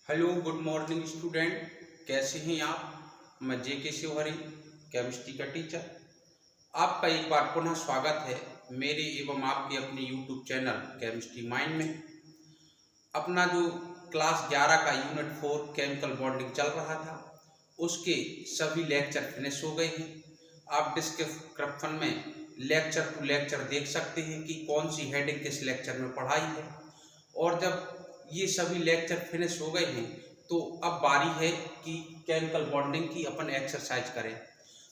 Hello good morning student, कैसे हैं आप। मैं जे.के. शिवहरी, केमिस्ट्री का टीचर। आपका एक बार पुनः स्वागत है मेरे एवं आपके अपने यूट्यूब चैनल केमिस्ट्री माइंड में। अपना जो क्लास 11 का यूनिट 4 केमिकल बॉन्डिंग चल रहा था, उसके सभी लेक्चर फिनिश हो गए हैं। आप डिस्क्रिप्शन में लेक्चर टू लेक्चर देख सकते हैं कि कौन सी हेडिंग किस लेक्चर में पढ़ाई है। और जब ये सभी लेक्चर फिनिश हो गए हैं तो अब बारी है कि केमिकल बॉन्डिंग की अपन एक्सरसाइज करें।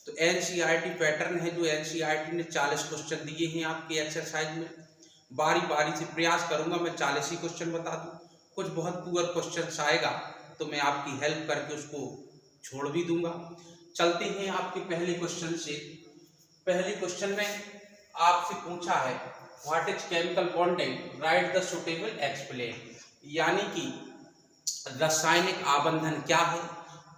तो एनसीईआरटी पैटर्न है, जो एनसीईआरटी ने 40 क्वेश्चन दिए हैं आपकी एक्सरसाइज में। बारी बारी से प्रयास करूंगा मैं 40 ही क्वेश्चन बता दूं। कुछ बहुत पुअर क्वेश्चन आएगा तो मैं आपकी हेल्प करके उसको छोड़ भी दूंगा। चलते हैं आपके पहले क्वेश्चन से। पहले क्वेश्चन में आपसे पूछा है what is chemical bonding, right the suitable explain, यानी कि रासायनिक आबंधन क्या है,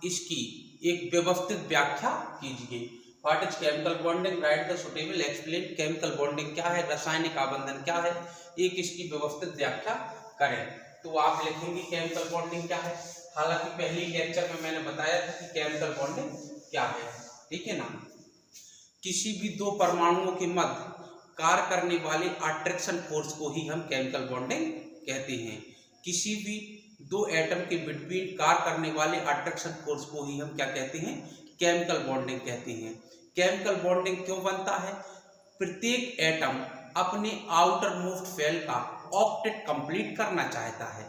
इसकी एक व्यवस्थित व्याख्या कीजिए। What is chemical bonding, right the suitable explain. Chemical bonding क्या है, रासायनिक आबंधन क्या है, एक इसकी व्यवस्थित व्याख्या करें। तो आप लिखेंगे केमिकल बॉन्डिंग क्या है। हालांकि पहले लेक्चर में मैंने बताया था कि केमिकल बॉन्डिंग क्या है, ठीक है ना। किसी भी दो परमाणुओं के मध्य कार्य करने वाले अट्रैक्शन फोर्स को ही हम केमिकल बॉन्डिंग कहते हैं। किसी भी दो एटम के बिटवीन कार्य करने वाले अट्रैक्शन फोर्स को ही हम क्या कहते हैं, केमिकल बॉन्डिंग कहते हैं। केमिकल बॉन्डिंग क्यों बनता है, प्रत्येक एटम अपने आउटर मोस्ट शेल का ऑक्टेट कंप्लीट करना चाहता है।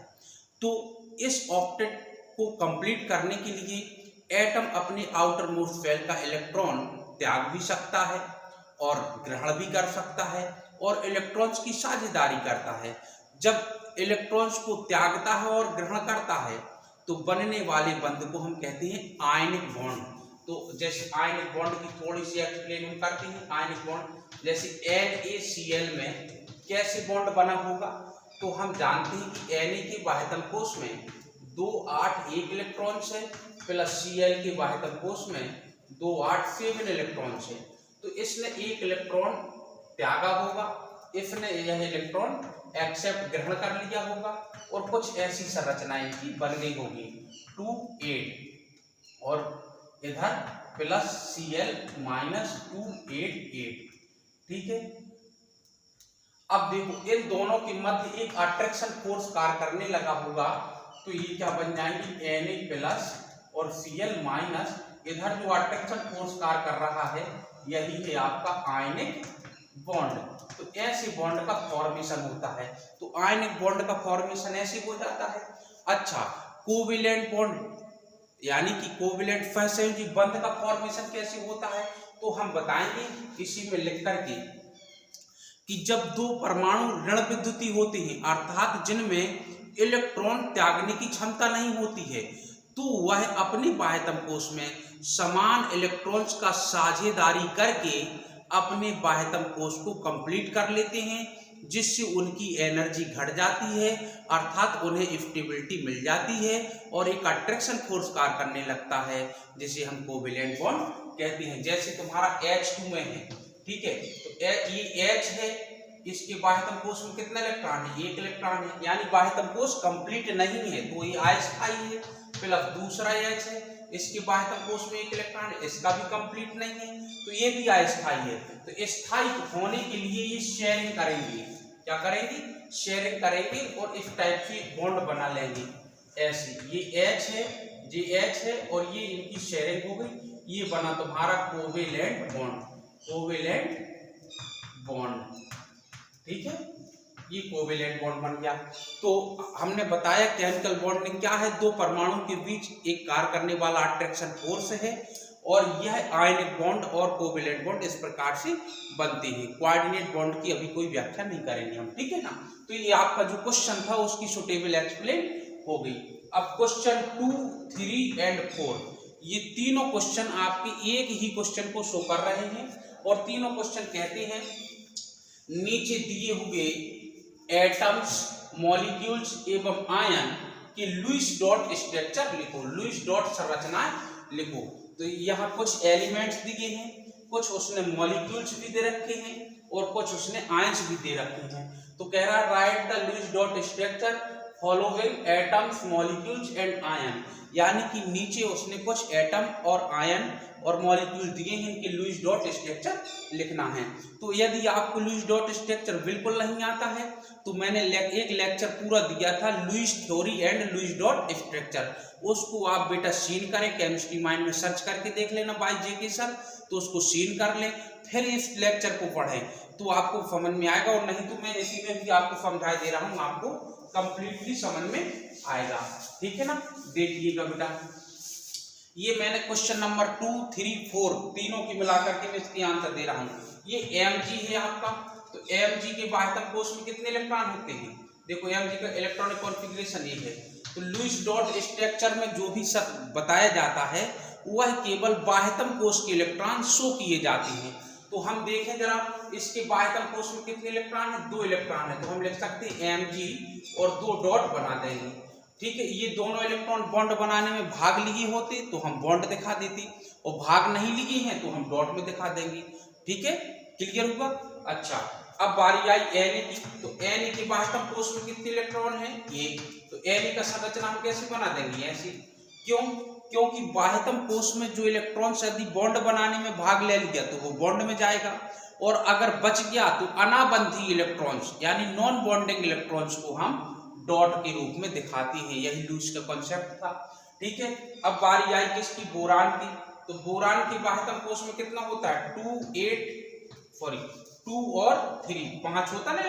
तो इस ऑक्टेट को कंप्लीट करने के लिए एटम अपने आउटर मोस्ट शेल का इलेक्ट्रॉन त्याग भी सकता है और ग्रहण भी कर सकता है, और इलेक्ट्रॉन्स की साझेदारी करता है। जब इलेक्ट्रॉन्स को त्यागता है और ग्रहण करता है तो बनने वाले बंध को हम कहते हैं आयनिक बॉन्ड। तो जैसे आयनिक बॉन्ड की थोड़ी सी एक्सप्लेन हम करते हैं। आयनिक बॉन्ड जैसे NaCl में कैसे बॉन्ड बना होगा, तो हम जानते हैं कि Na के बाह्यतम कोश में 2 8 1 इलेक्ट्रॉन्स है, प्लस Cl के बाह्यतम कोश में 2 8 7 इलेक्ट्रॉन्स है। तो इसने एक इलेक्ट्रॉन त्यागा होगा, इसने यह इलेक्ट्रॉन एक्सेप्ट ग्रहण कर लिया होगा, और कुछ ऐसी संरचनाएं की बन गई होगी 2 8 और इधर प्लस Cl माइनस 2 8 8, ठीक है। अब देखो इन दोनों के मध्य एक अट्रैक्शन फोर्स कार्य करने लगा होगा, तो ये क्या बन जाएंगे Na प्लस और Cl माइनस, इधर जो अट्रैक्शन फोर्स कार्य कर रहा है यही है आपका आयनिक बॉन्ड। तो ऐसे बॉन्ड का फॉर्मेशन होता है। तो आयनिक बॉन्ड का फॉर्मेशन ऐसे हो जाता है। अच्छा, कोवेलेंट बॉन्ड यानी कि कोवेलेंट सहसंयोजी बंध का फॉर्मेशन कैसे होता है, तो हम बताएंगे इसी में लिख करके कि जब दो परमाणु ऋण विद्युती होते हैं, अर्थात जिनमें इलेक्ट्रॉन त्यागने की क्षमता नहीं होती है, तो वह अपने बाह्यतम कोश में समान इलेक्ट्रॉन्स का साझेदारी करके अपने बाह्यतम कोश को कंप्लीट कर लेते हैं, जिससे उनकी एनर्जी घट जाती है, अर्थात उन्हें स्टेबिलिटी मिल जाती है और एक अट्रैक्शन फोर्स कार्य करने लगता है, जिसे हम कोवेलेंट बॉन्ड कहते हैं। जैसे तुम्हारा H2 में है, ठीक है, तो ये H है, इसके बाह्यतम कोश में कितना इलेक्ट्रॉन है, 1 इलेक्ट्रॉन है, यानी बाह्यतम कोश कंप्लीट नहीं है, तो ये अस्थायी है। प्लस दूसरा H है, इसके बाह्यतम कोश में 1 इलेक्ट्रॉन है, इसका भी कंप्लीट नहीं है, तो ये भी अस्थायी है। तो स्थायी होने के लिए ये शेयरिंग करेंगे, क्या करेंगे, शेयरिंग करेंगे और इस टाइप से बॉन्ड बना लेंगे। ऐसे ये H है, ये H है और ये इनकी शेयरिंग हो गई, ये बना तुम्हारा कोवेलेंट बॉन्ड, कोवेलेंट बॉन्ड, ठीक है, ये कोवेलेंट बॉन्ड बन गया। तो हमने बताया केमिकल बॉन्डिंग क्या है, दो परमाणु के बीच एक कार्य करने वाला अट्रैक्शन फोर्स है, और यह आयनिक बॉन्ड और कोवेलेंट बॉन्ड इस प्रकार से बनते हैं। कोऑर्डिनेट बॉन्ड की अभी कोई व्याख्या नहीं करेंगे हम, ठीक है ना। तो ये आपका जो क्वेश्चन था उसकी सुटेबल एक्सप्लेन हो गई। अब क्वेश्चन 2 3 एंड 4, ये तीनों क्वेश्चन आपके एक ही क्वेश्चन को शो कर रहे हैं, और तीनों क्वेश्चन कहते हैं नीचे दिए हुए एटम्स, मॉलिक्यूल्स एवं आयन के लुईस डॉट स्ट्रक्चर लिखो, लुईस डॉट संरचनाएं लिखो। तो यहाँ कुछ एलिमेंट्स दिए हैं, कुछ उसने मॉलिक्यूल्स भी दे रखे हैं और कुछ उसने आयंस भी दे रखे हैं। तो कह रहा है right the Lewis dot structure following atoms molecules and ion, यानी कि नीचे उसने कुछ एटम और आयन और मॉलिक्यूल दिए हैं, इनके लुईस डॉट स्ट्रक्चर लिखना है। तो यदि आपको लुईस डॉट स्ट्रक्चर बिल्कुल नहीं आता है तो मैंने एक लेक्चर पूरा दिया था Lewis theory and Lewis dot structure, उसको आप बेटा सीन करें, केमिस्ट्री माइंड में सर्च करके देख लेना बाय जेके सर, तो उसको सीन कर लें, फिर इस लेक्चर को पढ़ें तो आपको समझ में आएगा, और नहीं तो मैं इसी में भी आपको समझा दे रहा हूँ, आपको कंप्लीटली समझ में आएगा। ठीक है ना, देखिएगा बेटा, ये मैंने क्वेश्चन नंबर 2, 3, 4 तीनों की मिलाकर के मैं इसकी आंसर दे रहा हूँ। ये Mg है आपका, तो Mg के बाह्यतम कोश में कितने इलेक्ट्रॉन होते हैं? देखो Mg का इलेक्ट्रॉनिक कॉन्फ़िगरेशन ये है। तो लुईस डॉट स्ट्रक्चर में जो भी सब बताया जाता है वह केवल बाह्यतम कोश के इलेक्ट्रॉन शो किए जाते हैं। तो हम देखें जरा, इसके बाह्यतम कोश में कितने इलेक्ट्रॉन है? 2 इलेक्ट्रॉन है, तो हम लिख सकते हैं Mg और 2 डॉट बना देंगे। ठीक है, ये दोनों इलेक्ट्रॉन बॉन्ड बनाने में भाग लिए होते तो हम बॉन्ड दिखा देते, और भाग नहीं लिए हैं तो हम डॉट में दिखा देंगे। ठीक है, क्लियर हुआ? अच्छा, अब बारी आई Na की, तो Na के बाह्यतम कोश में कितने इलेक्ट्रॉन है? 1। तो Na का संरचना हम कैसे बना देंगे? ऐसे। क्यों? क्योंकि बाह्यतम कोश में जो इलेक्ट्रॉन यदि बॉन्ड बनाने में भाग ले लिया तो वो बॉन्ड में जाएगा, और अगर बच गया तो अनाबंधी इलेक्ट्रॉन्स यानी नॉन बॉन्डिंग इलेक्ट्रॉन्स को हम डॉट के रूप में दिखाते हैं। यही लुईस का कॉन्सेप्ट था। ठीक है, अब बारी आई किसकी? बोरान की। तो बोरान के बाह्यतम कोश में कितना होता है? 2 और 3 5 होता ना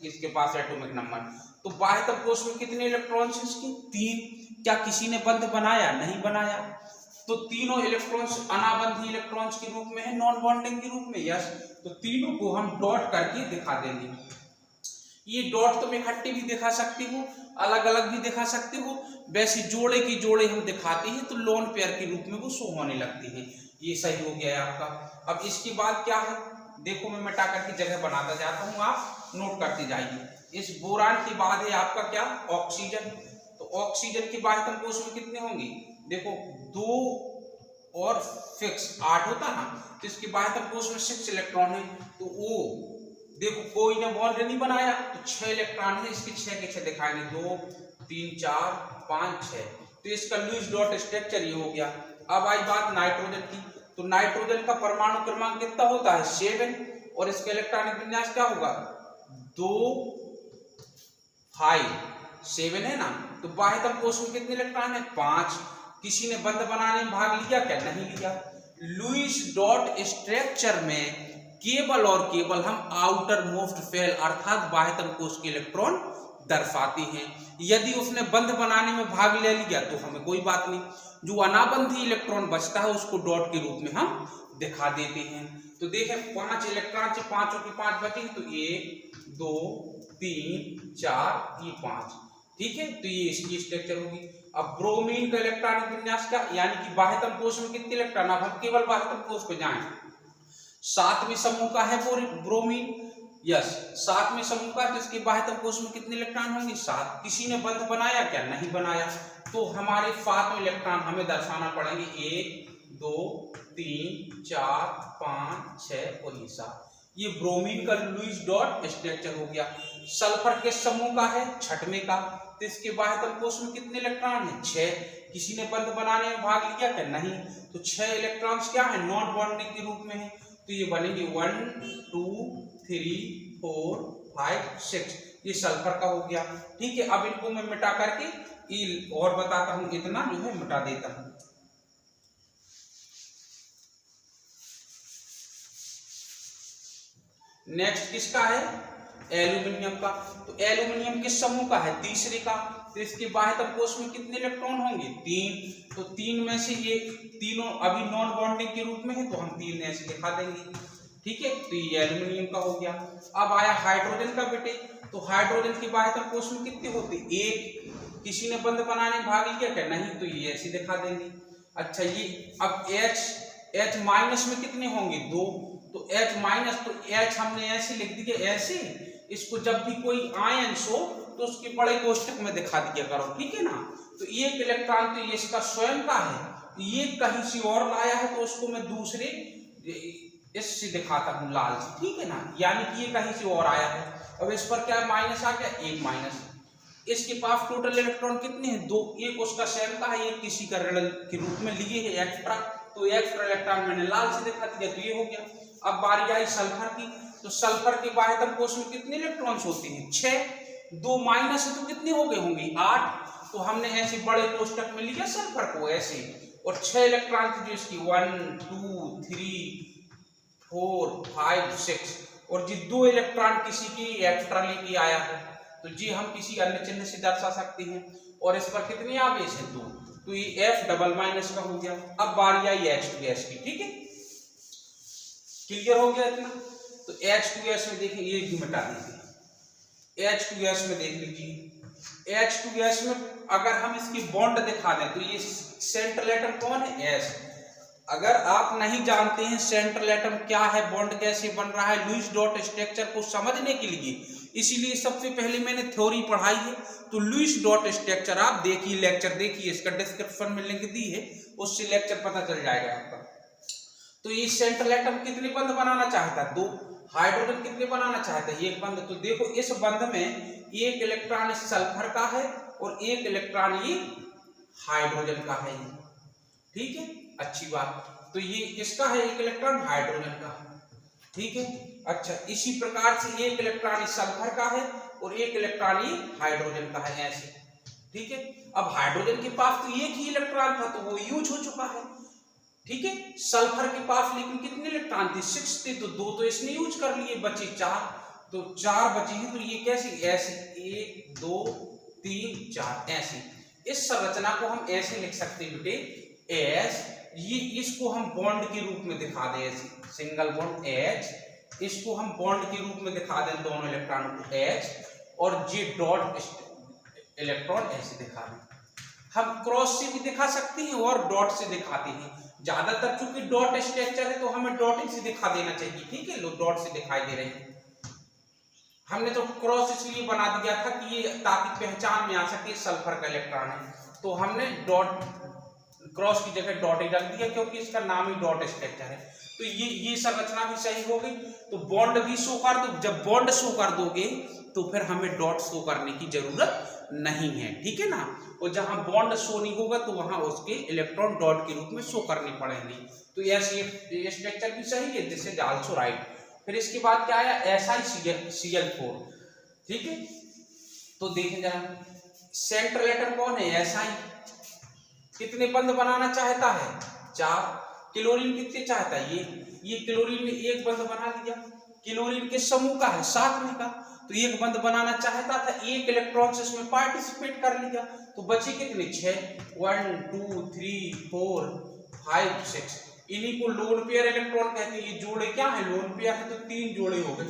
इसके पास एटॉमिक नंबर। तो बाह्यतम कोश में कितने इलेक्ट्रॉन्स इसके? 3। क्या किसी ने बंध बनाया? नहीं बनाया। तो तीनों इलेक्ट्रॉन्स अनाबंधी इलेक्ट्रॉन्स के रूप में है, नॉन बॉन्डिंग के रूप में। यस, तो तीनों को हम डॉट करके दिखा देंगे। ये डॉट तुम इकट्ठे भी दिखा सकते हो, अलग अलग भी दिखा सकते हो, वैसे जोड़े की जोड़े हम दिखाते हैं तो लोन पेयर के रूप में वो शो होने लगती है। ये सही हो गया है आपका। अब इसके बाद क्या है? देखो मैं मिटा करके जगह बनाता जाता हूँ, आप नोट करते जाइए। इस बोरान के बाद है आपका क्या? ऑक्सीजन। तो ऑक्सीजन के बाह्यतम कोश में कितने होंगे? देखो 2 और 6 8 होता ना, तो इसके बाह्यतम कोश में 6 इलेक्ट्रॉन है। तो वो देखो कोई ने बॉन्ड नहीं बनाया तो 6 इलेक्ट्रॉन है, इसके 6 के 6 दिखाएंगे, 2 3 4 5 6। तो इसका लुईस डॉट स्ट्रक्चर ये हो गया। अब आई बात नाइट्रोजन की। तो नाइट्रोजन का परमाणु क्रमांक कितना होता है? 7, और इसका इलेक्ट्रॉनिक विन्यास क्या होगा? 2 5 7 है ना। तो बाह्यतम कोश में कितने इलेक्ट्रॉन है? 5। किसी ने बंध बनाने में भाग लिया? क्या नहीं लिया। लुईस डॉट स्ट्रक्चर में केवल और केवल हम आउटर मोस्ट फेल अर्थात बाह्यतम कोश के इलेक्ट्रॉन दर्शाते हैं। यदि उसने बंध बनाने में भाग ले लिया तो हमें कोई बात नहीं, जो अनाबंधी इलेक्ट्रॉन बचता है उसको डॉट के रूप में हम दिखा देते हैं। तो देखें 5 इलेक्ट्रॉन से 5 के 5 बचे, तो 1 2 3 4 ये 5। ठीक है, तो ये इसकी स्ट्रक्चर होगी। अब ब्रोमीन का इलेक्ट्रॉनिक विन्यास का, यानी कि बाह्यतम कोश में कितने इलेक्ट्रॉन? अब हम केवल बाह्यतम कोश पे जाएं। 7वें समूह का है ब्रोमीन। यस, 7वें समूह का, तो इसके बाह्यतम कोश में कितने इलेक्ट्रॉन होंगे? 7। किसी ने बंध बनाया? क्या नहीं बनाया। तो हमारे 7वें इलेक्ट्रॉन हमें दर्शाना पड़ेंगे 1 2 3 4 5 6 और ये 7। ये ब्रोमीन का लुईस डॉट स्ट्रक्चर हो गया। सल्फर किस समूह का है? 6वें का। तो इसके बाह्यतम कोश में कितने इलेक्ट्रॉन है? 6। किसी ने बंध बनाने में भाग लिया? क्या नहीं। तो 6 इलेक्ट्रॉन्स क्या है? नॉन बॉन्डिंग के रूप में है। तो ये बनेंगे 1 2 3 4 5 6। ये सल्फर का हो गया। ठीक है, अब इनको मैं मिटा करके और बताता हूं, इतना जो है मिटा देता हूं। नेक्स्ट किसका है? एल्यूमिनियम का। तो एल्यूमिनियम किस समूह का है? 3रे का। तो इसके बाह्यतम कोश में कितने इलेक्ट्रॉन होंगे? 3। तो 3 में से ये तीनों अभी नॉन बॉन्डिंग के रूप में है, तो हम 3 ऐसे दिखा देंगे। ठीक है, तो ये एल्यूमिनियम का हो गया। अब आया हाइड्रोजन का बेटे। तो हाइड्रोजन के बाह्यतम कोश में कितने होते? 1। किसी ने बंध बनाने में भाग लिया? क्या नहीं। तो ये ऐसे दिखा देंगे। अच्छा, ये अब H माइनस में कितने होंगे? 2। तो H माइनस, तो H हमने ऐसे लिख दिया, ऐसे। इसको जब भी कोई आयन हो तो उसके बड़े कोष्टक में दिखा दिया करो। ठीक है ना। तो एक इलेक्ट्रॉन तो ये इसका स्वयं का है, ये कहीं से और लाया है तो उसको मैं दूसरे इससे दिखाता हूँ लाल से। ठीक है ना, यानी कि ये कहीं से और आया है। अब इस पर क्या माइनस आ गया? 1 माइनस। इसके पास टोटल इलेक्ट्रॉन कितने हैं? 2। एक उसका स्वयं का है, एक किसी का ऋण के रूप में लिए है एक्स्ट्रा, तो एक्स्ट्रा इलेक्ट्रॉन मैंने लाल से दिखा दिया, तो ये हो गया। अब बारी आई सल्फर की, तो सल्फर के बाह्यतम कोश में कितने इलेक्ट्रॉन्स होते हैं? 6। 2 माइनस है तो कितने हो गए होंगे? 8। तो हमने ऐसे बड़े कोष्टक में लिया सल्फर को ऐसे, और 6 इलेक्ट्रॉन थे जो इसकी 1 2 3 4 5 6, और जी 2 इलेक्ट्रॉन किसी की एक्स्ट्रा लेके आया है, तो जी हम किसी अन्य चिन्ह से दर्शा सकते हैं। और इस पर कितने आवेश हैं? 2, तो ये F डबल माइनस का हो गया। अब बारी आई H2 गैस की, ठीक है, क्लियर हो गया इतना? तो H2 गैस में देखिए, ये भी मिटा दीजिए। H2 गैस में देख लीजिए, H2 गैस में अगर हम इसकी बॉन्ड दिखा दें तो ये सेंट्रल एटम कौन है? S। अगर आप नहीं जानते हैं सेंट्रल एटम क्या है, बॉन्ड कैसे बन रहा है, लुईस डॉट स्ट्रक्चर को समझने के लिए, इसीलिए सबसे पहले मैंने थ्योरी पढ़ाई है। तो लुईस डॉट स्ट्रक्चर आप देखिए, लेक्चर देखिए, इसका डिस्क्रिप्शन में लिंक दी है, उससे लेक्चर पता चल जाएगा आपका। तो ये सेंट्रल एटम कितने बंध बनाना चाहता है? 2। हाइड्रोजन कितने बनाना चाहता है? 1 बंध। तो देखो इस बंध में एक इलेक्ट्रॉन इस सल्फर का है और एक इलेक्ट्रॉन ये हाइड्रोजन का है, ठीक है, अच्छी बात। तो ये किसका है? एक इलेक्ट्रॉन हाइड्रोजन का, ठीक है। अच्छा, इसी प्रकार से एक इलेक्ट्रॉन इस सल्फर का है और एक इलेक्ट्रॉन ये हाइड्रोजन का है, ऐसे, ठीक है। अब हाइड्रोजन के पास तो एक ही इलेक्ट्रॉन था, तो वो यूज हो चुका है, ठीक है। सल्फर के पास लेकिन कितने इलेक्ट्रॉन थे? 6 थे, तो 2 तो इसने यूज कर लिए, बचे 4, तो 4 बचे हैं। तो ये कैसे? ऐसे 1 2 3 4 ऐसे। इस संरचना को हम ऐसे लिख सकते हैं बेटे, एस, ये इसको हम बॉन्ड के रूप में दिखा दें ऐसे, सिंगल बॉन्ड H, इसको हम बॉन्ड के रूप में दिखा दें दोनों इलेक्ट्रॉनों को H, और जे डॉट इलेक्ट्रॉन ऐसे दिखा दें। हम क्रॉस से भी दिखा सकते हैं और डॉट से दिखाते हैं, ज्यादातर चूंकि डॉट स्ट्रक्चर है तो हमें डॉटिंग से दिखा देना चाहिए, ठीक है। लो डॉट से दिखाई दे रहे हैं, हमने तो क्रॉस इसलिए बना दिया था कि ये ताकि पहचान में आ सके सल्फर का इलेक्ट्रॉन है, तो हमने डॉट क्रॉस की जगह डॉट ही रख दिया क्योंकि इसका नाम ही डॉट स्ट्रक्चर है। तो ये संरचना भी सही हो गई। तो बॉन्ड भी शो कर दो, जब बॉन्ड शो कर दोगे तो फिर हमें डॉट शो करने की जरूरत नहीं है, ठीक है ना। और जहां बॉन्ड शो नहीं होगा तो वहां उसके इलेक्ट्रॉन डॉट के रूप में शो करने पड़ेंगे। तो ये स्ट्रक्चर भी सही है, दिस इज आल्सो राइट। फिर इसके बाद क्या आया? SiCl4, ठीक है। तो देखें जरा, सेंट्रल एटम कौन है? Si। कितने बंध बनाना चाहता है? 4। क्लोरीन कितने चाहता है? ये क्लोरीन ने एक बंध बना लिया। क्लोरीन के समूह का है, 7 में का, तो एक बंध बनाना चाहता था, एक इलेक्ट्रॉन से इसमें पार्टिसिपेट कर लिया, तो बचे कितने? 6। 1 2 3 4 5 6। इन्हीं को लोन पेयर इलेक्ट्रॉन कहते हैं। ये जोड़े क्या है? लोन पेयर है, तो 3 जोड़े हो गए,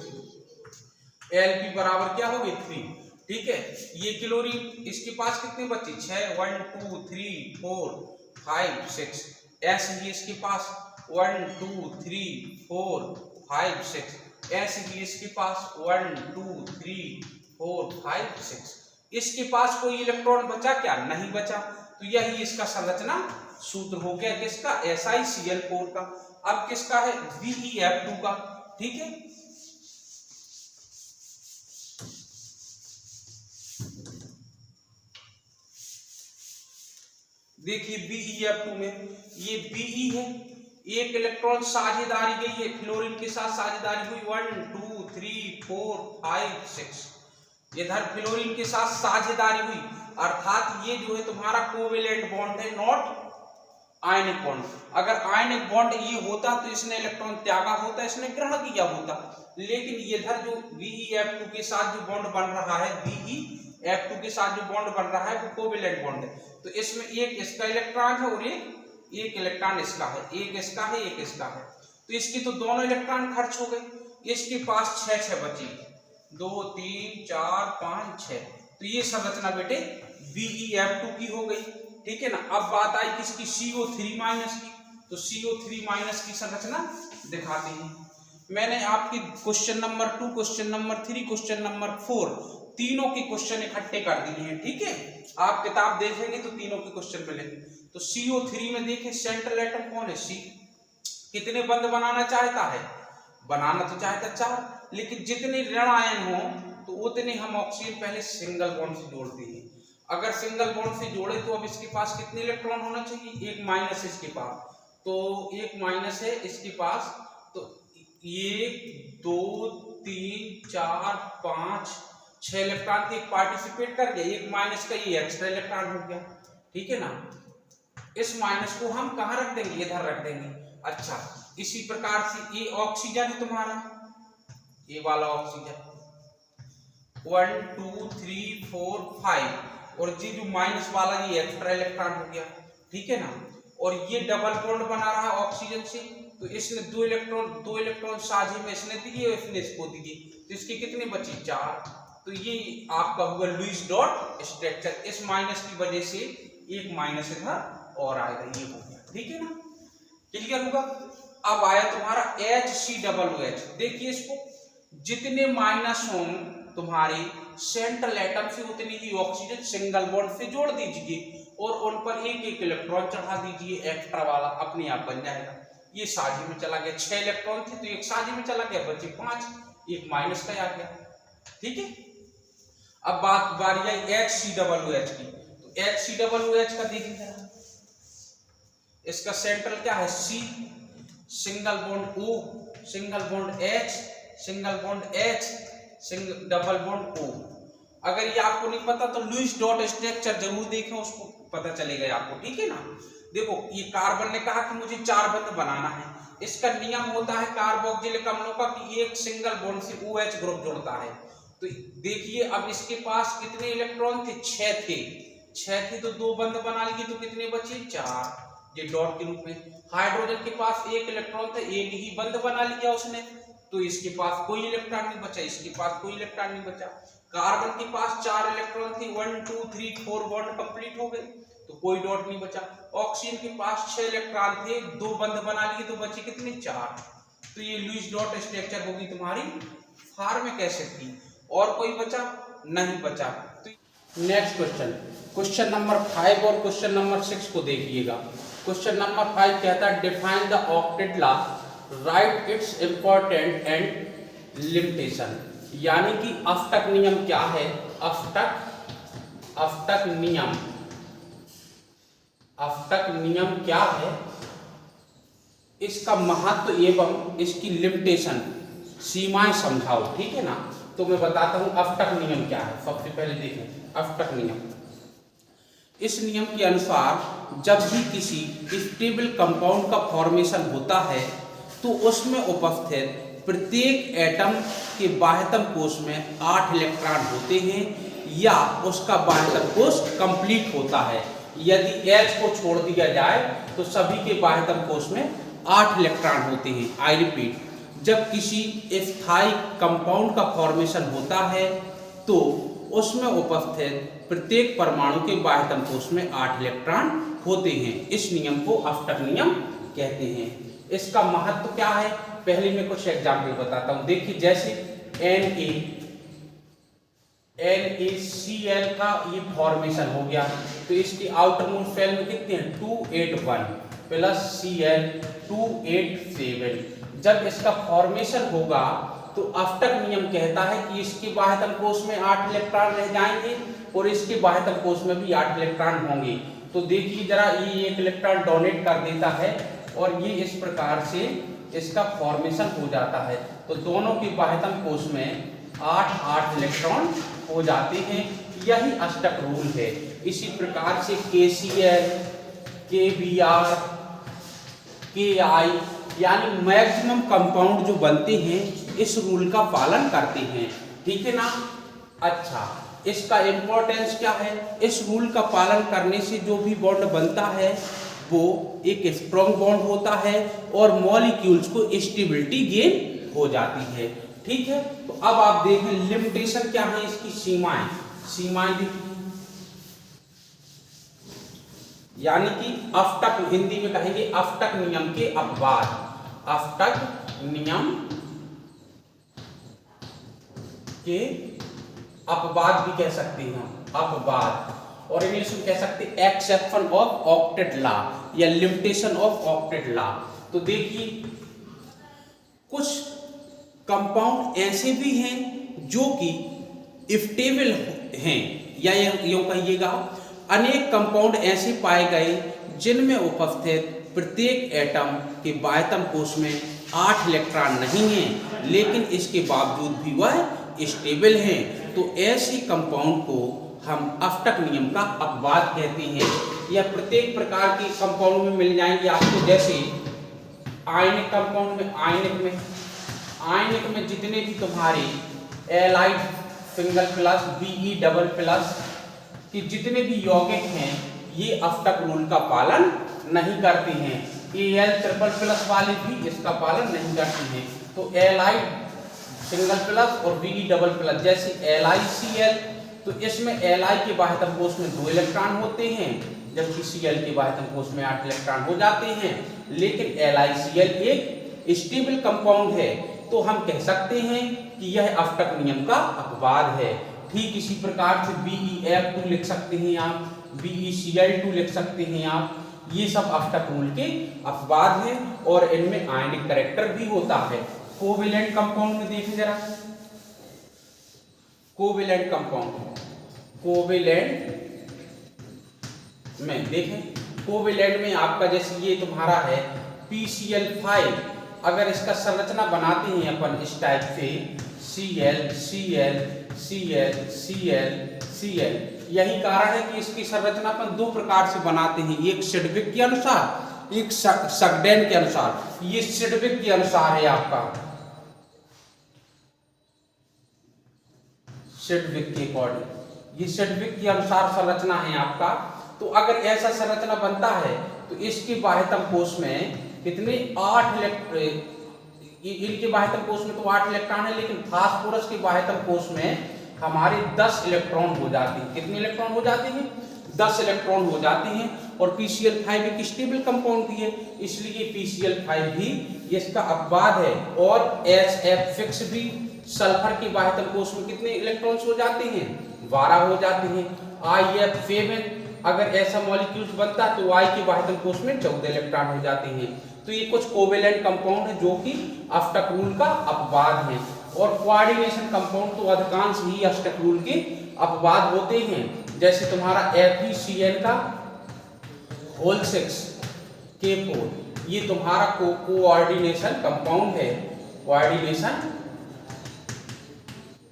Lp बराबर क्या हो गए? 3, ठीक है। ये क्लोरीन इसके पास कितने बचे? 6। 1 2 3 4 5 6। ऐसे ही इसके पास 1 2 3 4 5 6। ऐसे ही इसके पास 1 2 3 4 5 6। इसके पास कोई इलेक्ट्रॉन बचा क्या? नहीं बचा। तो यही इसका संरचना सूत्र हो गया, किसका? SiCl4 का। अब किसका है? BeF2 का, ठीक है। देखिए BeF2 में ये Be है, एक इलेक्ट्रॉन साझेदारी गई है, फ्लोरीन के साथ साझेदारी हुई 1 2 3 4 5 6। इधर फ्लोरीन के साथ साझेदारी हुई, अर्थात ये जो है तुम्हारा कोवेलेंट बॉन्ड है, नॉट आयनिक बॉन्ड। अगर आयनिक बॉन्ड ये होता तो इसने इलेक्ट्रॉन त्यागा होता, इसने ग्रहण किया होता। लेकिन इधर जो BeF2 के साथ जो बॉन्ड बन रहा है, BeF2 के साथ जो बॉन्ड बन रहा है वो कोवेलेंट बॉन्ड है। तो इसमें एक इसका इलेक्ट्रॉन है और एक इलेक्ट्रॉन इसका है, एक इसका है एक इसका है। तो इसकी तो दोनों इलेक्ट्रॉन खर्च हो गए। इसके पास 6 बची, 2 3 4 5 6। तो ये संरचना बेटे BeF2 की हो गई, ठीक है ना। अब बात आई किसकी? CO3 माइनस की। तो CO3 माइनस की संरचना दिखाते हैं। मैंने आपकी question number 2, question number 3, question number 4 तीनों के क्वेश्चन इकट्ठे कर दिए हैं, ठीक है। आप किताब देखेंगे तो तीनों के क्वेश्चन मिलेंगे। तो CO3 में देखें सेंट्रल एटम कौन है? C। कितने बंध बनाना चाहता है? बनाना तो चाहता 4, लेकिन जितने ऋण आयन हो तो उतने हम ऑक्सीजन पहले सिंगल बॉन्ड से जोड़ते हैं। अगर सिंगल बॉन्ड से जोड़े तो अब इसके पास कितने इलेक्ट्रॉन होना चाहिए, एक माइनस इसके पास, तो एक माइनस है इसके पास, तो 1 2 3 4 5 6 इलेक्ट्रॉन थे, पार्टिसिपेट कर गए, एक माइनस का ये एक्स्ट्रा इलेक्ट्रॉन हो गया, ठीक है ना। इस माइनस को हम कहाँ रख देंगे, इधर रख देंगे। अच्छा, इसी प्रकार से ये ऑक्सीजन है तुम्हारा, ये वाला ऑक्सीजन 1 2 3 4 5, और ये जो माइनस वाला ये एक्स्ट्रा इलेक्ट्रॉन हो गया, ठीक है ना। और ये डबल बॉन्ड बना रहा है ऑक्सीजन से, तो इसने दो इलेक्ट्रॉन साझे में इसने दिए, इसने इसको दिए, तो इसके कितने बचे, 4। तो ये आपका हुआ लुईस डॉट स्ट्रक्चर। इस माइनस की वजह से एक माइनस इधर और आएगा, ये हो गया, ठीक है ना, क्लियर होगा। अब आया तुम्हारा HCOOH। देखिए इसको, जितने माइनस हों तुम्हारे सेंट्रल एटम से उतनी ही ऑक्सीजन सिंगल बॉन्ड से जोड़ दीजिए और उन पर एक एक इलेक्ट्रॉन चढ़ा दीजिए, एक्स्ट्रा वाला अपने आप बन जाएगा। ये साझे में चला गया, 6 इलेक्ट्रॉन थे तो एक साझे में चला गया, बचे 5, एक माइनस का आ गया, ठीक है। अब बारी आई HCOOH की, तो HCOOH का देखिए जरा, इसका सेंट्रल क्या है, C, single bond O, single bond H, single bond H, double bond O। अगर ये आपको नहीं पता तो लुईस डॉट स्ट्रक्चर जरूर देखें, उसको पता चलेगा आपको, ठीक है ना। देखो ये कार्बन ने कहा कि मुझे 4 बंध बनाना है, इसका नियम होता है कार्बोक्सिलिक अम्लों का कि एक सिंगल बॉन्ड से OH ग्रुप जुड़ता है। तो देखिए अब इसके पास कितने इलेक्ट्रॉन थे, 6 थे, तो 2 बंध बना लिए, तो कितने बचे, 4, ये डॉट के रूप में। हाइड्रोजन के पास 1 इलेक्ट्रॉन था, एक ही बंध बना लिया उसने, तो इसके पास कोई इलेक्ट्रॉन नहीं बचा, इसके पास कोई इलेक्ट्रॉन नहीं बचा। कार्बन के पास 4 इलेक्ट्रॉन थे, 1 2 3 4 बॉन्ड कंप्लीट हो गए, तो कोई डॉट नहीं बचा। ऑक्सीजन के पास 6 इलेक्ट्रॉन थे, 2 बंध बना लिए, तो बचे कितने, 4। तो ये लुईस डॉट स्ट्रक्चर होगी तुम्हारी फार्मिक एसिड की। और कोई बचा नहीं बचा। तो नेक्स्ट क्वेश्चन नंबर 5 और क्वेश्चन नंबर 6 को देखिएगा। क्वेश्चन नंबर 5 कहता है define the octet law, right it's important and limitation. यानी कि अष्टक नियम क्या है, अष्टक नियम क्या है, इसका महत्व एवं इसकी लिमिटेशन, सीमाएं समझाओ, ठीक है ना। तो मैं बताता हूं अष्टक नियम क्या है। सबसे पहले देखें अष्टक नियम। इस नियम के अनुसार जब भी किसी स्टेबल कंपाउंड का फॉर्मेशन होता है तो उसमें उपस्थित प्रत्येक एटम के बाह्यतम कोश में 8 इलेक्ट्रॉन होते हैं या उसका बाह्यतम कोश कंप्लीट होता है। यदि H को छोड़ दिया जाए तो सभी के बाह्यतम कोश में 8 इलेक्ट्रॉन होते हैं। आई रिपीट, जब किसी स्थायी कंपाउंड का फॉर्मेशन होता है तो उसमें उपस्थित प्रत्येक परमाणु के बाह्यतम कोश में 8 इलेक्ट्रॉन होते हैं। इस नियम को अष्टक नियम कहते हैं। इसका महत्व क्या है, पहले मैं कुछ एग्जाम्पल बताता हूं। देखिए जैसे NaCl का ये फॉर्मेशन हो गया, तो इसकी आउटर मोस्ट शेल में कितने हैं, 281 प्लस Cl 287। जब इसका फॉर्मेशन होगा तो अष्टक नियम कहता है कि इसके बाह्यतम कोश में 8 इलेक्ट्रॉन रह जाएंगे और इसके बाह्यतम कोश में भी 8 इलेक्ट्रॉन होंगे। तो देखिए जरा, ये 1 इलेक्ट्रॉन डोनेट कर देता है और ये इस प्रकार से इसका फॉर्मेशन हो जाता है। तो दोनों के बाह्यतम कोश में 8 इलेक्ट्रॉन हो जाते हैं। यही अष्टक रूल है। इसी प्रकार से KCl, KBr, KI यानी मैक्सिमम कंपाउंड जो बनते हैं इस रूल का पालन करते हैं, ठीक है ना। अच्छा, इसका इंपॉर्टेंस क्या है, इस रूल का पालन करने से जो भी बॉन्ड बनता है वो एक स्ट्रॉन्ग बॉन्ड होता है और मॉलिक्यूल्स को स्टेबिलिटी गेन हो जाती है, ठीक है। तो अब आप देखें लिमिटेशन क्या है, इसकी सीमाएं देखिए। यानी कि अष्टक, हिंदी में कहेंगे अष्टक नियम के अपवाद, अष्टक नियम के अपवाद भी कह सकते हैं हम, अपवाद, और इंग्लिश में कह सकते हैं एक्सेप्शन ऑफ ऑक्टेट लॉ या लिमिटेशन ऑफ ऑक्टेट लॉ। तो देखिए कुछ कंपाउंड ऐसे भी हैं जो कि स्टेबल हैं, या यूं कहिएगा अनेक कंपाउंड ऐसे पाए गए जिनमें उपस्थित प्रत्येक एटम के बाह्यतम कोश में 8 इलेक्ट्रॉन नहीं हैं, लेकिन इसके बावजूद भी वह स्टेबल हैं। तो ऐसी कंपाउंड को हम अष्टक नियम का अपवाद कहते हैं। यह प्रत्येक प्रकार की कंपाउंड में मिल जाएंगे आपको, जैसे आयनिक कंपाउंड में आयनिक में जितने भी तुम्हारे allied single plus Be double plus कि जितने भी यौगिक हैं ये अष्टक रूल का पालन नहीं करते हैं। Al ट्रिपल प्लस वाले भी इसका पालन नहीं करते हैं। तो एलाइड सिंगल प्लस और Be डबल प्लस जैसे LiCl, तो इसमें Li के बाह्यतम कोश में 2 इलेक्ट्रॉन होते हैं, जबकि Cl के बाह्यतम कोश में 8 इलेक्ट्रॉन हो जाते हैं। लेकिन LiCl एक स्टेबल कंपाउंड है, तो हम कह सकते हैं कि यह अष्टक नियम का अपवाद है। ठीक इसी प्रकार से BeF2 लिख सकते हैं आप, BeCl2 लिख सकते हैं आप। ये सब अष्टक रूल के अपवाद हैं और इनमें आयनिक कैरेक्टर भी होता है। कोवेलेंट कंपाउंड में देखें जरा, कोवेलेंट कंपाउंड, कोवेलेंट में देखें, कोवेलेंट में आपका जैसे ये तुम्हारा है PCl5, अगर इसका संरचना बनाते हैं अपन इस टाइप से Cl Cl Cl Cl Cl, यही कारण है कि इसकी संरचना अपन 2 प्रकार से बनाते हैं, एक सिडविक के अनुसार, एक सगडेन के अनुसार। ये सिडविक के अनुसार है आपका, सिडविक के अकॉर्डिंग, ये सिडविक के अनुसार संरचना है आपका। तो अगर ऐसा संरचना बनता है तो इसके बाह्यतम कोश में कितने 8 इलेक्ट्रॉन, इनके बाह्यतम कोश में तो 8 इलेक्ट्रॉन है, लेकिन फास्फोरस के बाह्यतम कोश में हमारे 10 इलेक्ट्रॉन हो जाते हैं। कितने इलेक्ट्रॉन हो जाते हैं? 10 इलेक्ट्रॉन हो जाते हैं। और PCl5 एक स्टेबल कंपाउंड भी है, इसलिए PCl5 भी इसका अपवाद है। और SF6 भी सल्फर के बाह्यतम कोश में कितने इलेक्ट्रॉन्स हो जाते हैं? 12 हो जाते हैं। IF7 अगर ऐसा मॉलिक्यूल्स बनता तो I के बाह्यतम कोश में 14 इलेक्ट्रॉन हो जाते हैं। तो ये कुछ कोवेलेंट कंपाउंड है जो कि अष्टक रूल का अपवाद है। और कोऑर्डिनेशन कंपाउंड तो अधिकांश ही अष्टक रूल के अपवाद होते हैं, जैसे तुम्हारा FeCN का होल 6 K4, ये तुम्हारा कोऑर्डिनेशन कंपाउंड है, कोऑर्डिनेशन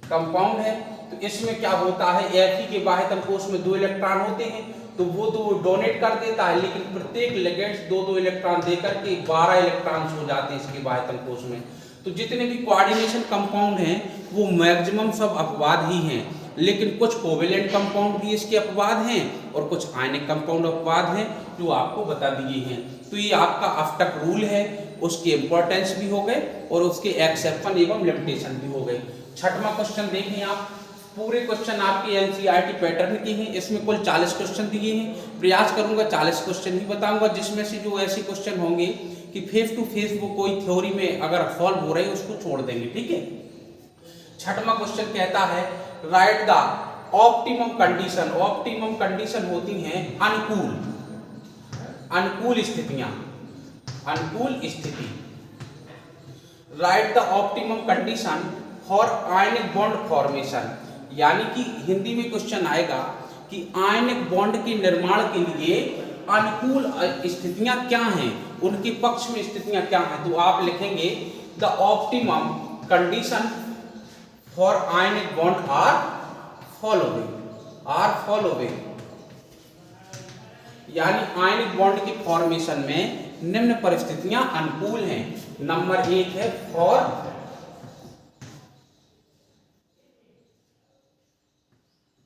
कंपाउंड है। तो इसमें क्या होता है, Fe के बाह्यतम कोश में 2 इलेक्ट्रॉन होते हैं, तो वो तो डोनेट कर देता है, लेकिन प्रत्येक लिगेंड्स 2-2 इलेक्ट्रॉन देकर के 12 इलेक्ट्रॉन्स हो जाते हैं इसके बाह्यतम कोश में। तो जितने भी कोऑर्डिनेशन कंपाउंड हैं वो मैक्सिमम सब अपवाद ही हैं, लेकिन कुछ कोवेलेंट कंपाउंड भी इसके अपवाद हैं और कुछ आयनिक कंपाउंड अपवाद हैं जो आपको बता दिए हैं। तो ये आपका अष्टक रूल है, उसके इंपॉर्टेंस भी हो गए और उसके एक्सेप्शन एवं लिमिटेशन भी हो गए। छठवां क्वेश्चन देखें आप, पूरे क्वेश्चन आपके NCERT पैटर्न के हैं, इसमें कुल 40 क्वेश्चन दिए हैं। प्रयास करूंगा 40 क्वेश्चन ही बताऊंगा, जिसमें से जो ऐसे क्वेश्चन होंगे कि फेस टू फेस वो कोई थ्योरी में अगर सॉल्व हो रहे हैं उसको छोड़ देंगे, ठीक है। छठवां क्वेश्चन कहता है right the optimum condition. Optimum condition होती हैं अनुकूल, अनुकूल स्थितियां, अनुकूल स्थिति। Right the optimum condition for ionic bond formation, यानी कि हिंदी में क्वेश्चन आएगा कि आयनिक बॉन्ड के निर्माण के लिए अनुकूल स्थितियां क्या हैं, उनके पक्ष में स्थितियां क्या हैं। तो आप लिखेंगे the optimum condition for ionic bond are following, यानी आयनिक बॉन्ड की फॉर्मेशन में निम्न परिस्थितियां अनुकूल हैं। नंबर 1 है for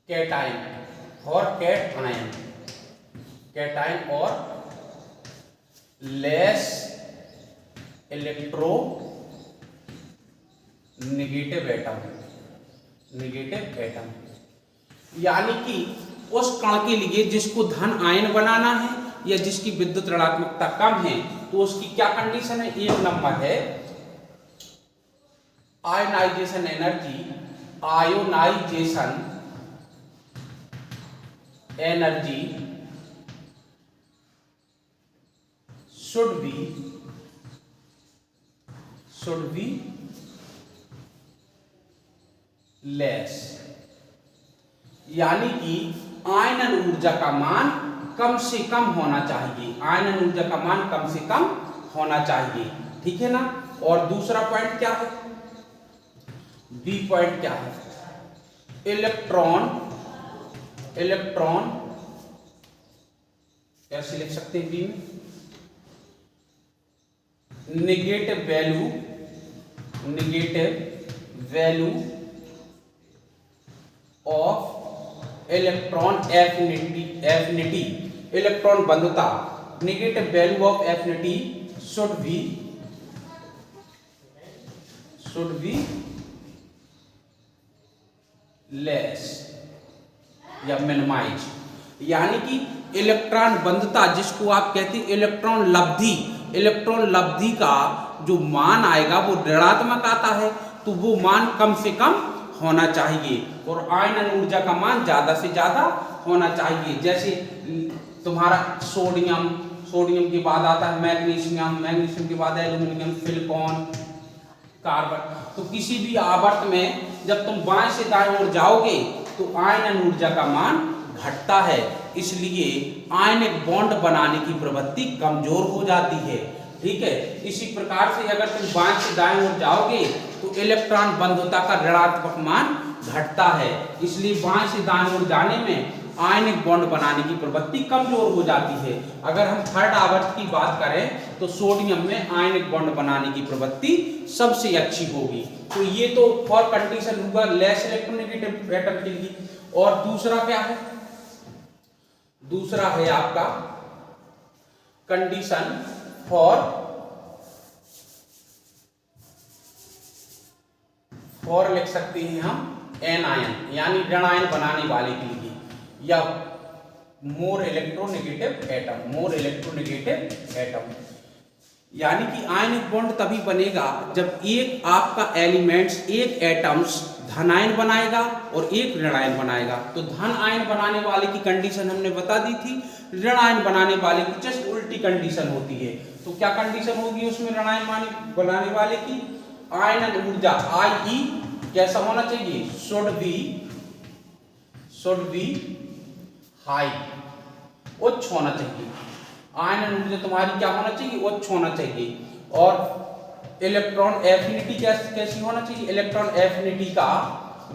cation, for cation, cation और less electronegative atom, negative atom, यानी कि उस कण के लिए जिसको धन आयन बनाना है या जिसकी विद्युत ऋणात्मकता कम है, तो उसकी क्या कंडीशन है। 1 नंबर है ionization energy, ionization energy should be less, यानी कि आयनन ऊर्जा का मान कम से कम होना चाहिए, आयनन ऊर्जा का मान कम से कम होना चाहिए, ठीक है ना। और दूसरा पॉइंट क्या है, बी पॉइंट क्या है, इलेक्ट्रॉन कैसे लिख सकते हैं बी में, negative value of electron affinity, electron बंधुता, negative value of affinity should be less या मिनिमाइज, यानी कि इलेक्ट्रॉन बंधुता जिसको आप कहते हैं इलेक्ट्रॉन लब्धि का जो मान आएगा वो ऋणात्मक आता है, तो वो मान कम से कम होना चाहिए और आयनन ऊर्जा का मान ज्यादा से ज्यादा होना चाहिए। जैसे तुम्हारा सोडियम के बाद आता है मैग्नीशियम के बाद एल्यूमिनियम, सिलिकॉन, कार्बन। तो किसी भी आवर्त में जब तुम बाएं से दाएं ओर जाओगे तो आयनन ऊर्जा का मान घटता है, इसलिए आयनिक बॉन्ड बनाने की प्रवृत्ति कमजोर हो जाती है, ठीक है। इसी प्रकार से अगर तुम बाएं से दाएं ओर जाओगे तो इलेक्ट्रॉन बंधुता का ऋणात्मक मान घटता है, इसलिए बाएं से दाएं ओर जाने में आयनिक बॉन्ड बनाने की प्रवृत्ति कमजोर हो जाती है। अगर हम थर्ड आवर्त की बात करें तो सोडियम में आयनिक बॉन्ड बनाने की प्रवृत्ति सबसे अच्छी होगी। तो ये तो फॉर कंडीशन होगा लेस इलेक्ट्रोनेगेटिव एटम के लिए। और दूसरा क्या है, दूसरा है आपका कंडीशन फॉर लिख सकते हैं हम एनायन, यानी ऋणायन बनाने वाले के लिए, या मोर इलेक्ट्रोनेगेटिव एटम, यानी कि आयनिक बॉन्ड तभी बनेगा जब एक आपका एलिमेंट्स, एक एटम्स धनायन बनाएगा और एक ऋणायन बनाएगा। तो धन आयन बनाने वाले की कंडीशन हमने बता दी थी, ऋणायन बनाने वाले की जस्ट उल्टी कंडीशन होती है। तो क्या कंडीशन होगी उसमें ऋणायन बनाने वाले की, आयनन ऊर्जा I E कैसा होना चाहिए, शुड बी हाई, उच्च होना चाहिए। आयनन ऊर्जा तुम्हारी क्या होना चाहिए, उच्च होना चाहिए। और इलेक्ट्रॉन एफिनिटी कैसी होना चाहिए, इलेक्ट्रॉन एफिनिटी का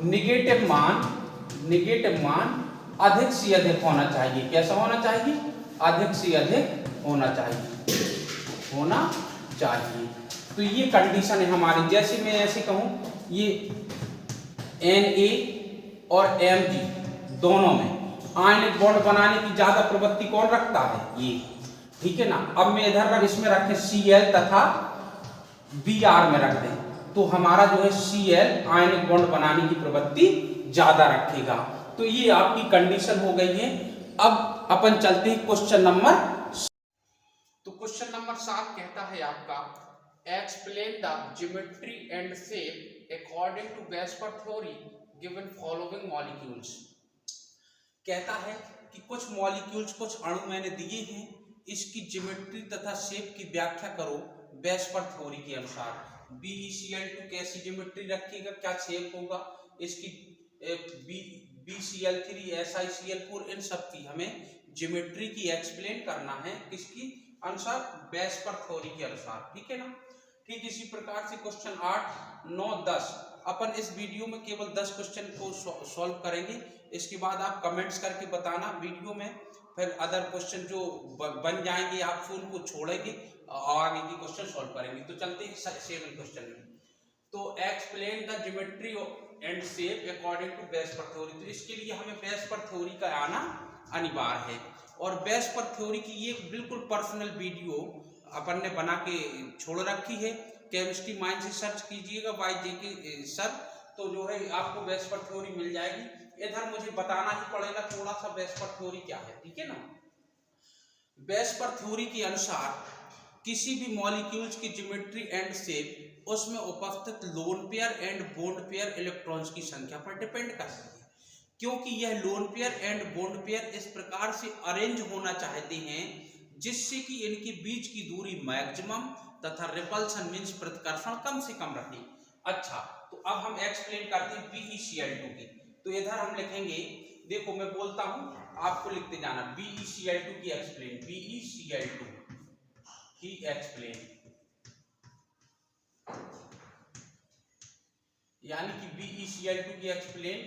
निगेटिव मान अधिक से अधिक होना चाहिए। कैसा होना चाहिए, अधिक से अधिक होना चाहिए। तो ये कंडीशन है हमारी। जैसे मैं ऐसे कहूं, ये Na और Mg दोनों में आयनिक बॉन्ड बनाने की ज्यादा प्रवृत्ति कौन रखता है, ये, ठीक है ना। अब मैं इधर इसमें रखें Cl तथा Br में रख दें, तो हमारा जो है Cl आयनिक बॉन्ड बनाने की प्रवृत्ति ज्यादा रखेगा। तो ये आपकी कंडीशन हो गई है। अब अपन चलते हैं क्वेश्चन नंबर। तो क्वेश्चन नंबर 7 कहता है आपका, explain the geometry and shape according to VSEPR theory given following molecules. कहता है कि कुछ मॉलिक्यूल्स, कुछ अणु मैंने दिए हैं, इसकी ज्योमेट्री तथा शेप की व्याख्या करो वेस्पर थ्योरी के अनुसार। BeCl2 कैसी ज्योमेट्री रखेगा, क्या शेप होगा इसकी, BCl3, SiCl4, इन सब की हमें ज्योमेट्री की एक्सप्लेन करना है, किसकी अनुसार, वेस्पर थ्योरी के अनुसार, ठीक है ना। ठीक इसी प्रकार से क्वेश्चन 8, 9, 10 अपन इस वीडियो में केवल 10 क्वेश्चन को सॉल्व करेंगे। इसके बाद आप कमेंट्स करके बताना वीडियो में, फिर अदर क्वेश्चन जो बन जाएंगे आप उनको छोड़ेंगे और आगे की क्वेश्चन सॉल्व करेंगे। तो चलते हैं 7 क्वेश्चन में। तो explain the geometry and shape according to VSEPR theory. तो इसके लिए हमें वेस्पर थ्योरी का आना अनिवार्य है। और वेस्पर थ्योरी की ये बिल्कुल पर्सनल वीडियो अपन ने बना के छोड़ रखी है, केमिस्ट्री माइंड से सर्च कीजिएगा YJK सर, तो जो है आपको वेस्पर थ्योरी मिल जाएगी। इधर मुझे बताना ही पड़ेगा थोड़ा सा वेस्पर थ्योरी क्या है, ठीक है ना। वेस्पर थ्योरी के अनुसार किसी भी मॉलिक्यूल्स की ज्योमेट्री एंड शेप उसमें उपस्थित lone pair and bond pair electrons की संख्या पर डिपेंड करती है, क्योंकि यह lone pair and bond pair इस प्रकार से अरेंज होना चाहते हैं जिससे कि इनके बीच की दूरी मैक्सिमम तथा रिपल्सन मींस प्रतिकर्षण कम से कम रहे। अच्छा, तो अब हम एक्सप्लेन करते हैं BeCl2 की। तो इधर हम लिखेंगे देखो मैं बोलता हूं, आपको लिखते जाना। BeCl2 की एक्सप्लेन, BeCl2 की एक्सप्लेन, यानी कि BeCl2 की एक्सप्लेन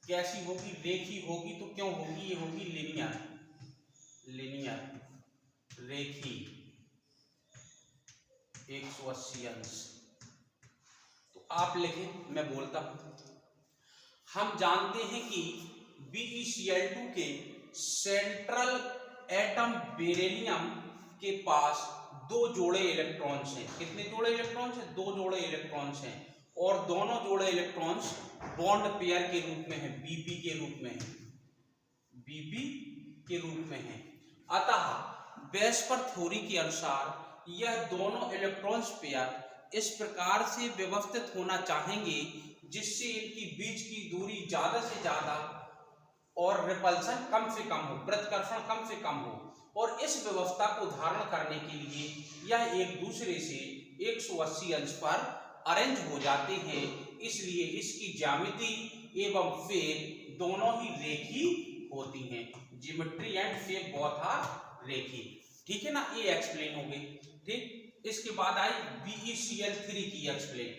कैसी होगी? रेखी होगी। तो क्यों होगी? ये होगी लीनियर, लीनियर रेखी 180 अंश। तो आप लिखें, मैं बोलता हूं। हम जानते हैं कि BeCl2 के सेंट्रल एटम बेरिलियम के पास 2 जोड़े इलेक्ट्रॉन्स हैं। कितने जोड़े इलेक्ट्रॉन्स हैं? 2 जोड़े इलेक्ट्रॉन्स हैं, और दोनों जोड़े इलेक्ट्रॉन्स बॉन्ड पेयर के रूप में है, Bb के रूप में है, Bb के रूप में है। अतः वेस्पर थ्योरी के अनुसार यह दोनों इलेक्ट्रॉन्स पेयर इस प्रकार से व्यवस्थित होना चाहेंगे जिससे इनकी बीच की दूरी ज्यादा से ज्यादा और रिपल्सन कम से कम हो, प्रतिकर्षण कम से कम हो। और इस व्यवस्था को धारण करने के लिए यह एक दूसरे से 180 अंश पर अरेंज हो जाते हैं। इसलिए इसकी ज्यामिति एवं फेर दोनों ही रेखी होती हैं। ज्योमेट्री एंड फेर बोथ आर रेखी। ठीक है ना, ये एक्सप्लेन हो गई। ठीक, इसके बाद आई BeCl3 की एक्सप्लेन।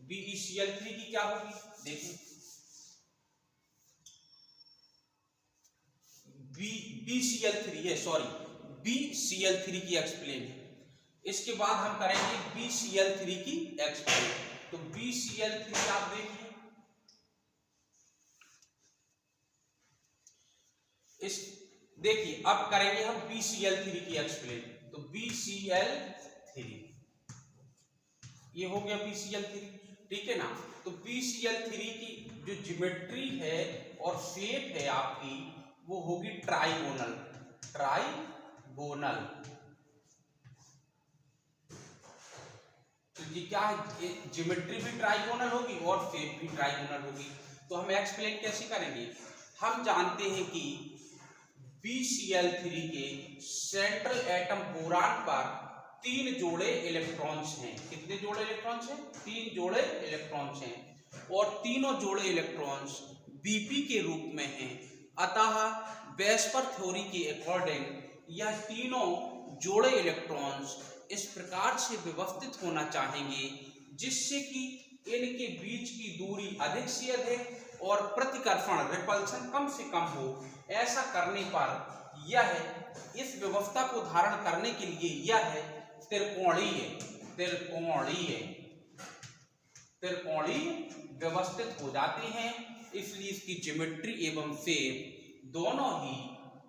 BeCl3 की क्या होगी? देखिए, BeCl3 है, सॉरी, BeCl3 की एक्सप्लेन है। इसके बाद हम करेंगे BeCl3 की एक्सप्लेन। तो BeCl3 आप देखिए, इस देखिए अब करेंगे हम BeCl3 की एक्सप्लेन। तो BeCl3 ये हो गया BeCl3, ठीक है ना। तो BeCl3 की जो ज्योमेट्री है और शेप है आपकी, वो होगी ट्राइगोनल, ट्राइगोनल। तो ये क्या है? ज्योमेट्री भी ट्राइगोनल होगी और शेप भी ट्राइगोनल होगी। तो हम एक्सप्लेन कैसे करेंगे? हम जानते हैं कि BeCl3 के सेंट्रल एटम बोरान पर 3 जोड़े इलेक्ट्रॉन्स हैं। कितने जोड़े इलेक्ट्रॉन्स हैं? 3 जोड़े इलेक्ट्रॉन्स हैं, और तीनों जोड़े इलेक्ट्रॉन्स Bp के रूप में हैं। अतः वेस्पर थ्योरी के अकॉर्डिंग यह तीनों जोड़े इलेक्ट्रॉन्स इस प्रकार से व्यवस्थित होना चाहेंगे जिससे कि इनके बीच की दूरी अधिक से अधिक और प्रतिकर्षण रिपल्सन कम से कम हो। ऐसा करने पर यह इस व्यवस्था को धारण करने के लिए यह त्रिकोणीय त्रिकोणीय व्यवस्थित हो जाते हैं। इसलिए इसकी ज्योमेट्री एवं शेप दोनों ही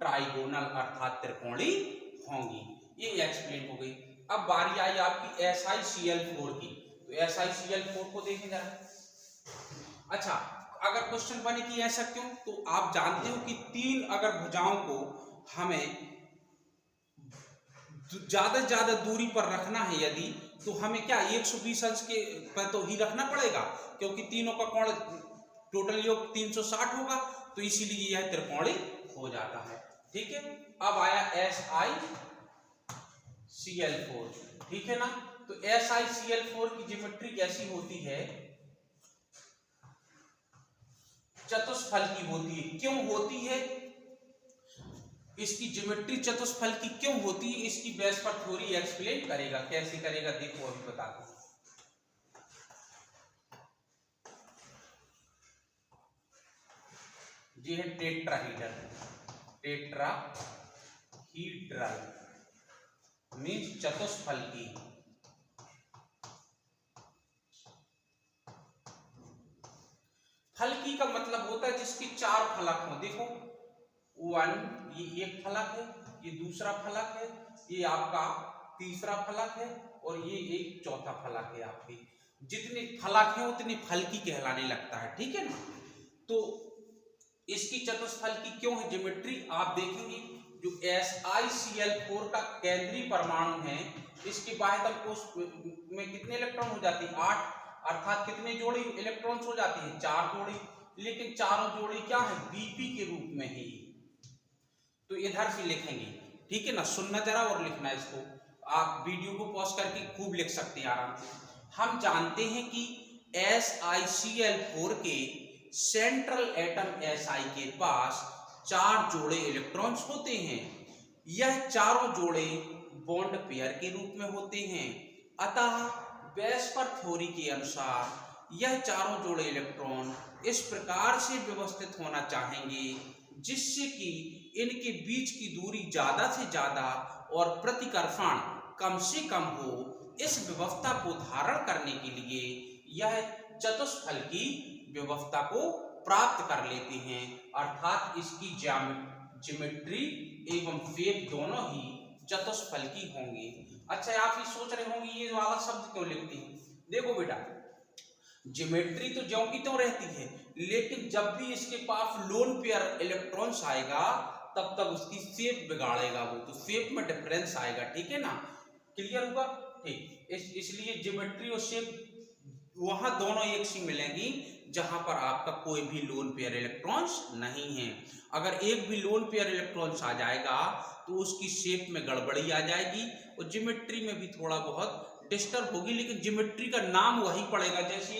ट्राइगोनल अर्थात त्रिकोणीय होंगी। ये एक्सप्लेन हो गई। अब बारी आई आपकी SiCl4 की। तो SiCl4 को देखें जरा। अच्छा, अगर क्वेश्चन बने कि ऐसा क्यों, तो आप जानते हो कि 3 अगर भुजाओं को हमें ज्यादा से ज्यादा दूरी पर रखना है यदि, तो हमें क्या 120 अंश के पर तो ही रखना पड़ेगा, क्योंकि तीनों का कोण टोटल योग 360 होगा। तो इसीलिए यह त्रिकोणीय हो जाता है। ठीक है, अब आया SiCl4, ठीक है ना। तो SiCl4 की ज्योमेट्री कैसी होती है? चतुष्फल की होती है। क्यों होती है इसकी ज्योमेट्री चतुष्फल की? क्यों होती है इसकी वेस्पर थ्योरी एक्सप्लेन करेगा। कैसे करेगा देखो, अभी बताता हूं। ये है टेट्राहीड्रल, टेट्राहीड्रल मीन्स चतुष्फल की। फलकी का मतलब होता है जिसकी 4 फलक हो। देखो, 1 ये एक फलक है, ये दूसरा फलक है, ये आपका तीसरा फलक है, और ये एक चौथा फलक है। आपकी जितने फलक हैं उतनी फलकी कहलाने लगता है। ठीक है ना। तो इसकी चतुष्फल की क्यों है ज्योमेट्री? आप देखेंगे जो SiCl4 का केंद्रीय परमाणु है, इसके बाह्यतम कोश में कितने इलेक्ट्रॉन हो जाते हैं? 8, अर्थात कितने जोड़ी इलेक्ट्रॉन्स हो जाती हैं? 4 जोड़ी। लेकिन चारों जोड़ी क्या है? Bp के रूप में है। तो इधर से लिखेंगे, ठीक है ना। सुनना जरा और लिखना इसको। आप वीडियो को पॉज करके खूब लिख सकते हैं आराम से। हम जानते हैं कि SiCl4 के सेंट्रल एटम Si के पास 4 जोड़े इलेक्ट्रॉन्स होते हैं। यह चारों जोड़े बॉन्ड पेयर के रूप में होते हैं। अतः वेस्पर थ्योरी के अनुसार यह चारों जोड़े इलेक्ट्रॉन इस प्रकार से व्यवस्थित होना चाहेंगे जिससे कि इनके बीच की दूरी ज्यादा से ज्यादा और प्रतिकर्षण कम से कम हो। इस व्यवस्था को धारण करने के लिए यह चतुष्फलकी व्यवस्था को प्राप्त कर लेते हैं, अर्थात इसकी ज्योमेट्री एवं शेप दोनों ही चतुष्फलकी होंगे। अच्छा, आप ये सोच रहे होंगे ये वाला शब्द क्यों लिखते हैं? देखो बेटा, ज्योमेट्री तो ज्यों की त्यों रहती है, लेकिन जब भी इसके पास लोन पेयर इलेक्ट्रॉन्स आएगा तब तब उसकी शेप बिगाड़ेगा वो, तो शेप में डिफरेंस आएगा। ठीक है ना, क्लियर हुआ? ठीक, इसलिए ज्योमेट्री और शेप वहां दोनों एक सी मिलेंगी जहां पर आपका कोई भी लोन पेयर इलेक्ट्रॉन्स नहीं है। अगर एक भी लोन पेयर इलेक्ट्रॉन्स आ जाएगा तो उसकी शेप में गड़बड़ी आ जाएगी और ज्योमेट्री में भी थोड़ा बहुत डिस्टर्ब होगी, लेकिन ज्योमेट्री का नाम वही पड़ेगा। जैसे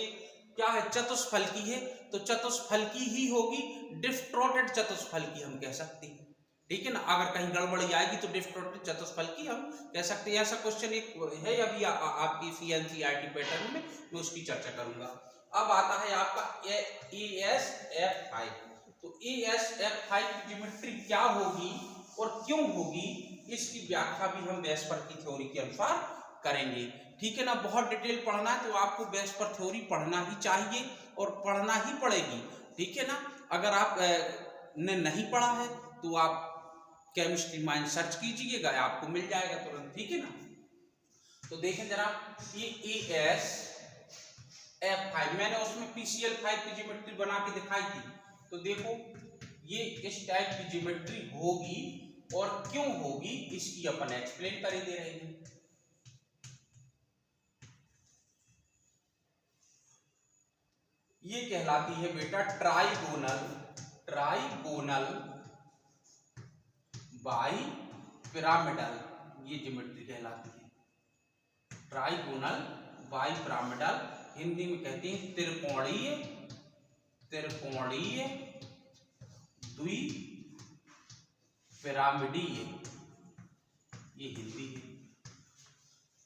क्या है, चतुष्फलकी है तो चतुष्फलकी ही होगी, डिस्टॉर्टेड चतुष्फलकी हम कह सकते हैं। ठीक है ना, अगर कहीं गड़बड़ी आएगी तो डिस्टॉर्टेड चतुष्फलकी हम कह सकते हैं। ऐसा क्वेश्चन एक है अभी आपकी CNCERT पैटर्न में, मैं उसकी चर्चा करूंगा। अब आता है आपका ASF5। तो ASF5 की ज्योमेट्री क्या होगी और क्यों होगी, इसकी व्याख्या भी हम वेस्पर की थ्योरी के अनुसार करेंगे। ठीक है ना, बहुत डिटेल पढ़ना है तो आपको वेस्पर थ्योरी पढ़ना ही चाहिए और पढ़ना ही पड़ेगी। ठीक है ना, अगर आप ने नहीं पढ़ा है तो आप केमिस्ट्री माइंड सर्च कीजिएगा, आपको मिल जाएगा तुरंत। ठीक है ना, तो देखें जरा, ये ASF5 मैंने उसमें PCl5 की ज्योमेट्री बना के दिखाई थी। तो देखो ये इस टाइप की ज्योमेट्री होगी और क्यों होगी इसकी अपन एक्सप्लेन कर ही दे रहे हैं। ये कहलाती है बेटा ट्राइगोनल बाई पिरामिडल, ये ज्योमेट्री कहलाती है ट्राइगोनल बाई पिरामिडल। हिंदी में कहते हैं त्रिकोणीय द्विपिरामिडीय, ये हिंदी है।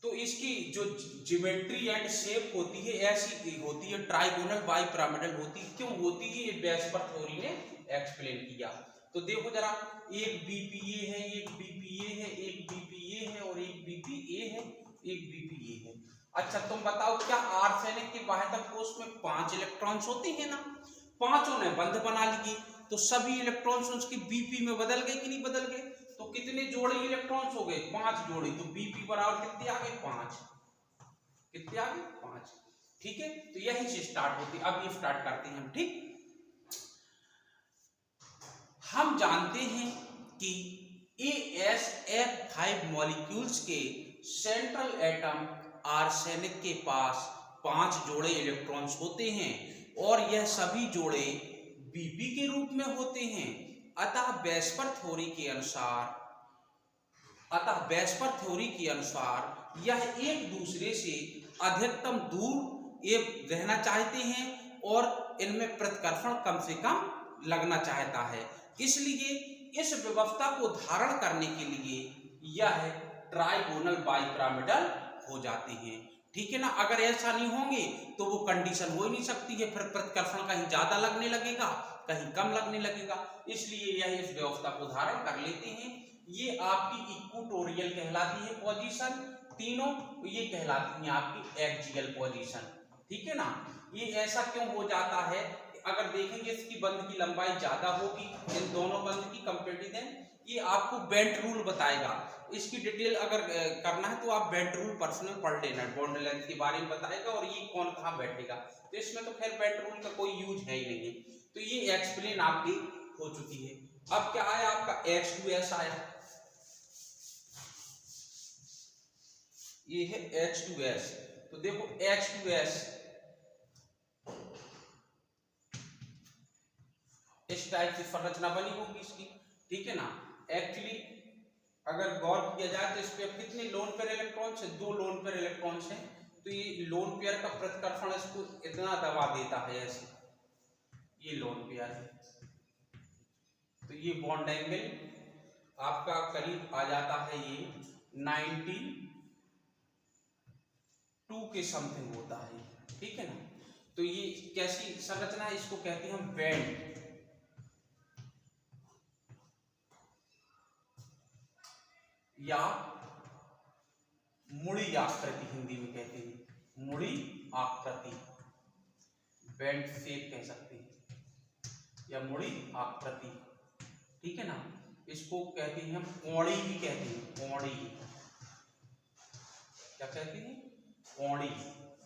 तो इसकी जो ज्योमेट्री एंड शेप होती है ऐसी होती है, ट्राइगोनल बाई पिरामिडल होती है। क्यों होती है ये वेस्पर थ्योरी ने एक्सप्लेन किया। तो देखो जरा, एक BPA है, एक BPA है, एक BPA है और एक BPA है, एक BPA है। अच्छा तुम बताओ, क्या आर्सेनिक के बाह्यतम कोश में 5 इलेक्ट्रॉन्स होते हैं ना? पांचों ने बंध बना लिए तो सभी इलेक्ट्रॉन्स उसके BP में बदल गए कि नहीं बदल गए? तो कितने जोड़े इलेक्ट्रॉन्स हो गए? 5 जोड़े। तो BP बराबर कितने आ गए? 5। कितने आ गए? 5। ठीक है, तो यही से स्टार्ट होती है। अब ये स्टार्ट करते हैं हम। ठीक, हम जानते हैं कि ASF5 मॉलिक्यूल्स के सेंट्रल एटम आर्सेनिक के पास 5 जोड़े इलेक्ट्रॉन्स होते हैं और यह सभी जोड़े BP के रूप में होते हैं। अतः वेस्पर थ्योरी के अनुसार यह एक दूसरे से अधिकतम दूर रहना चाहते हैं और इनमें प्रतिकर्षण कम से कम लगना चाहता है। इसलिए इस व्यवस्था को धारण करने के लिए यह ट्राइगोनल बाइपिरामिडल हो जाते हैं। ठीक है ना, अगर ऐसा नहीं होंगे तो वो कंडीशन हो ही नहीं सकती है, फिर प्रतिकर्षण कहीं ज्यादा लगने लगेगा कहीं कम लगने लगेगा। इसलिए यह इस व्यवस्था को धारण कर लेते हैं। ये आपकी इक्वेटोरियल कहलाती है पोजीशन, तीनों ये कहलाती है आपकी एक्सियल पोजीशन। ठीक है ना, ये ऐसा क्यों हो जाता है? अगर देखेंगे इसकी बंध की लंबाई ज्यादा होगी इन दोनों बंध की कंपेरिजन, ये आपको बेंट रूल बताएगा। इसकी डिटेल अगर करना है तो आप बेंट रूल पर्सनल पढ़ लेना, बॉन्ड लेंथ के बारे में बताएगा और ये कौन कहाँ बैठेगा। तो इसमें तो खैर बेंट रूल का कोई यूज है ही नहीं। तो ये एक्सप्लेन आपकी हो चुकी है। अब क्या आया आपका H2S आया, ये है H2S। तो देखो H2S इस टाइप की संरचना बनी होगी इसकी। ठीक है ना, एक्चुअली अगर गौर किया जाए तो इस पे कितने लोन पेयर इलेक्ट्रॉन्स है? 2 लोन पेयर इलेक्ट्रॉन्स हैं। तो ये लोन पेयर का प्रतिकर्षण इसको इतना दबा देता है, ऐसे ये लोन पेयर है। तो ये बॉन्ड एंगल आपका करीब आ जाता है, ये 92 के समथिंग होता है, ठीक है ना। तो ये कैसी संरचना है, इसको कहते हैं हम बेंड या मुड़ी आकृति, हिंदी में कहते हैं मुड़ी आकृति, बेंड शेप कह सकते हैं या मुड़ी आकृति, ठीक है ना। इसको कहते हैं हम कोणी भी कहते हैं, कोणी, क्या कहते हैं, कोणी।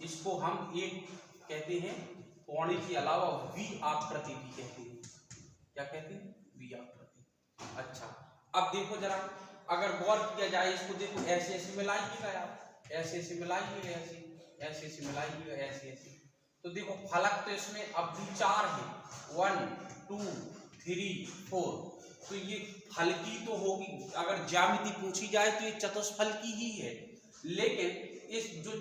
इसको हम एक कहते हैं कोणी के अलावा वी आकृति भी कहते हैं, क्या कहते हैं, वी आकृति। अच्छा, अब देखो जरा, अगर गौर किया जाए इसको, देखो ऐसे ऐसे मिलाइएगा आप, ऐसे ऐसे मिलाइएगा, ऐसे ऐसे ऐसे मिलाइएगा, ऐसे ऐसे। तो देखो फलक तो इसमें अब भी 4 है, 1 2 3 4। तो ये फलकी तो होगी, अगर ज्यामिति पूछी जाए तो ये चतुष्फलकी ही है, लेकिन इस जो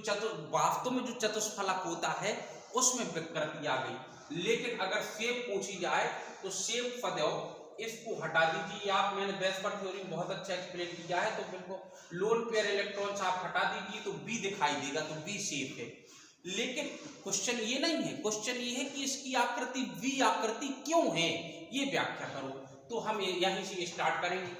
वास्तव में जो चतुष्फलक होता है उसमें विकृति आ गई। लेकिन अगर शेप पूछी जाए तो शेप पदव इसको हटा दीजिए आप, मैंने वेस्पर थ्योरी में बहुत अच्छा एक्सप्लेन किया है। तो बिल्कुल लोन पेयर इलेक्ट्रॉन्स आप हटा दीजिए तो बी दिखाई देगा, तो बी शेप है। लेकिन क्वेश्चन ये नहीं है, क्वेश्चन ये है कि इसकी आकृति वी आकृति क्यों है, ये व्याख्या करो। तो हम यहीं से स्टार्ट करेंगे,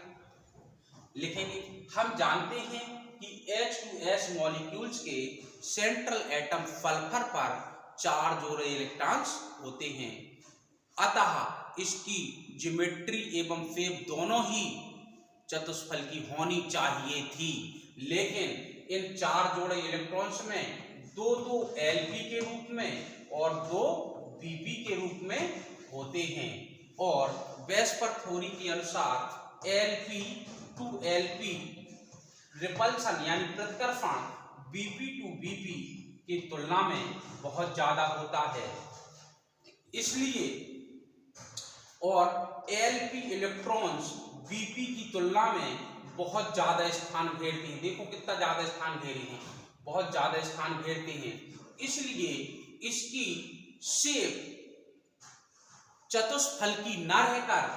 लिखेंगे। हम जानते हैं कि H2S मॉलिक्यूल्स के सेंट्रल एटम सल्फर पर 4 जोड़े इलेक्ट्रॉन्स होते हैं, अतः इसकी ज्योमेट्री एवं शेप दोनों ही चतुष्फलकी होनी चाहिए थी। लेकिन इन 4 जोड़े इलेक्ट्रॉन्स में 2 Lp के रूप में और 2 Pp के रूप में होते हैं, और वेस्पर थ्योरी के अनुसार Lp टू Lp रिपल्सन यानी प्रतिकर्षण Bp टू Bp की तुलना में बहुत ज्यादा होता है, इसलिए और Lp इलेक्ट्रॉन्स Bp की तुलना में बहुत ज्यादा स्थान घेरते हैं। देखो कितना ज्यादा स्थान घेरे हैं, बहुत ज्यादा स्थान घेरते हैं, इसलिए इसकी शेप चतुष्फलकी न रहकर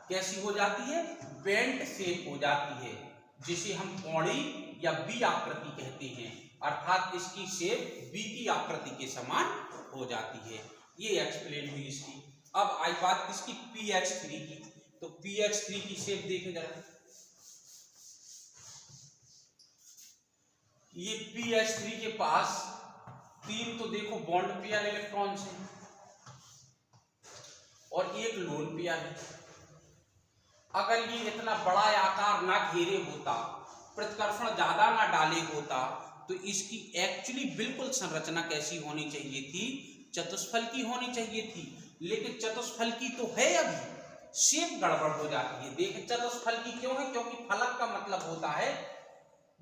कैसी हो जाती है, बेंट शेप हो जाती है, जिसे हम कोणी या बी आकृति कहते हैं। अर्थात इसकी शेप बी की आकृति के समान हो जाती है। ये एक्सप्लेन हुई इसकी। अब आई बात किसकी, PH3 की। तो PH3 की शेप देखें जरा, ये PH3 के पास 3 तो देखो बॉन्ड पेयर इलेक्ट्रॉन्स हैं और एक लोन पेयर है। अगर ये इतना बड़ा आकार ना घेरे होता, प्रतिकर्षण ज्यादा ना डाले होता, तो इसकी एक्चुअली बिल्कुल संरचना कैसी होनी चाहिए थी, चतुष्फलकी होनी चाहिए थी। लेकिन चतुष्फलकी तो है, अभी शेप गड़बड़ हो जाती है। देखिए चतुष्फलकी क्यों है, क्योंकि फलक का मतलब होता है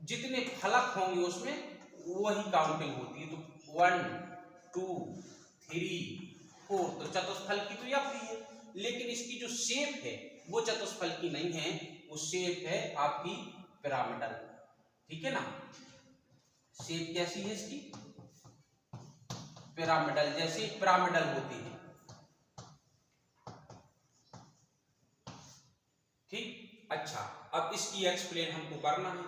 जितने फलक होंगे उसमें वही काउंटिंग होती है। तो 1 2 3 4 तो चतुष्फलकी तो यह भी है, लेकिन इसकी जो शेप है वो चतुष्फलकी नहीं है, वो शेप है आपकी पिरामिडल, ठीक है ना। शेप कैसी है इसकी, पिरामिडल, जैसे पिरामिडल होती है, ठीक। अच्छा, अब इसकी एक्सप्लेन हमको करना है,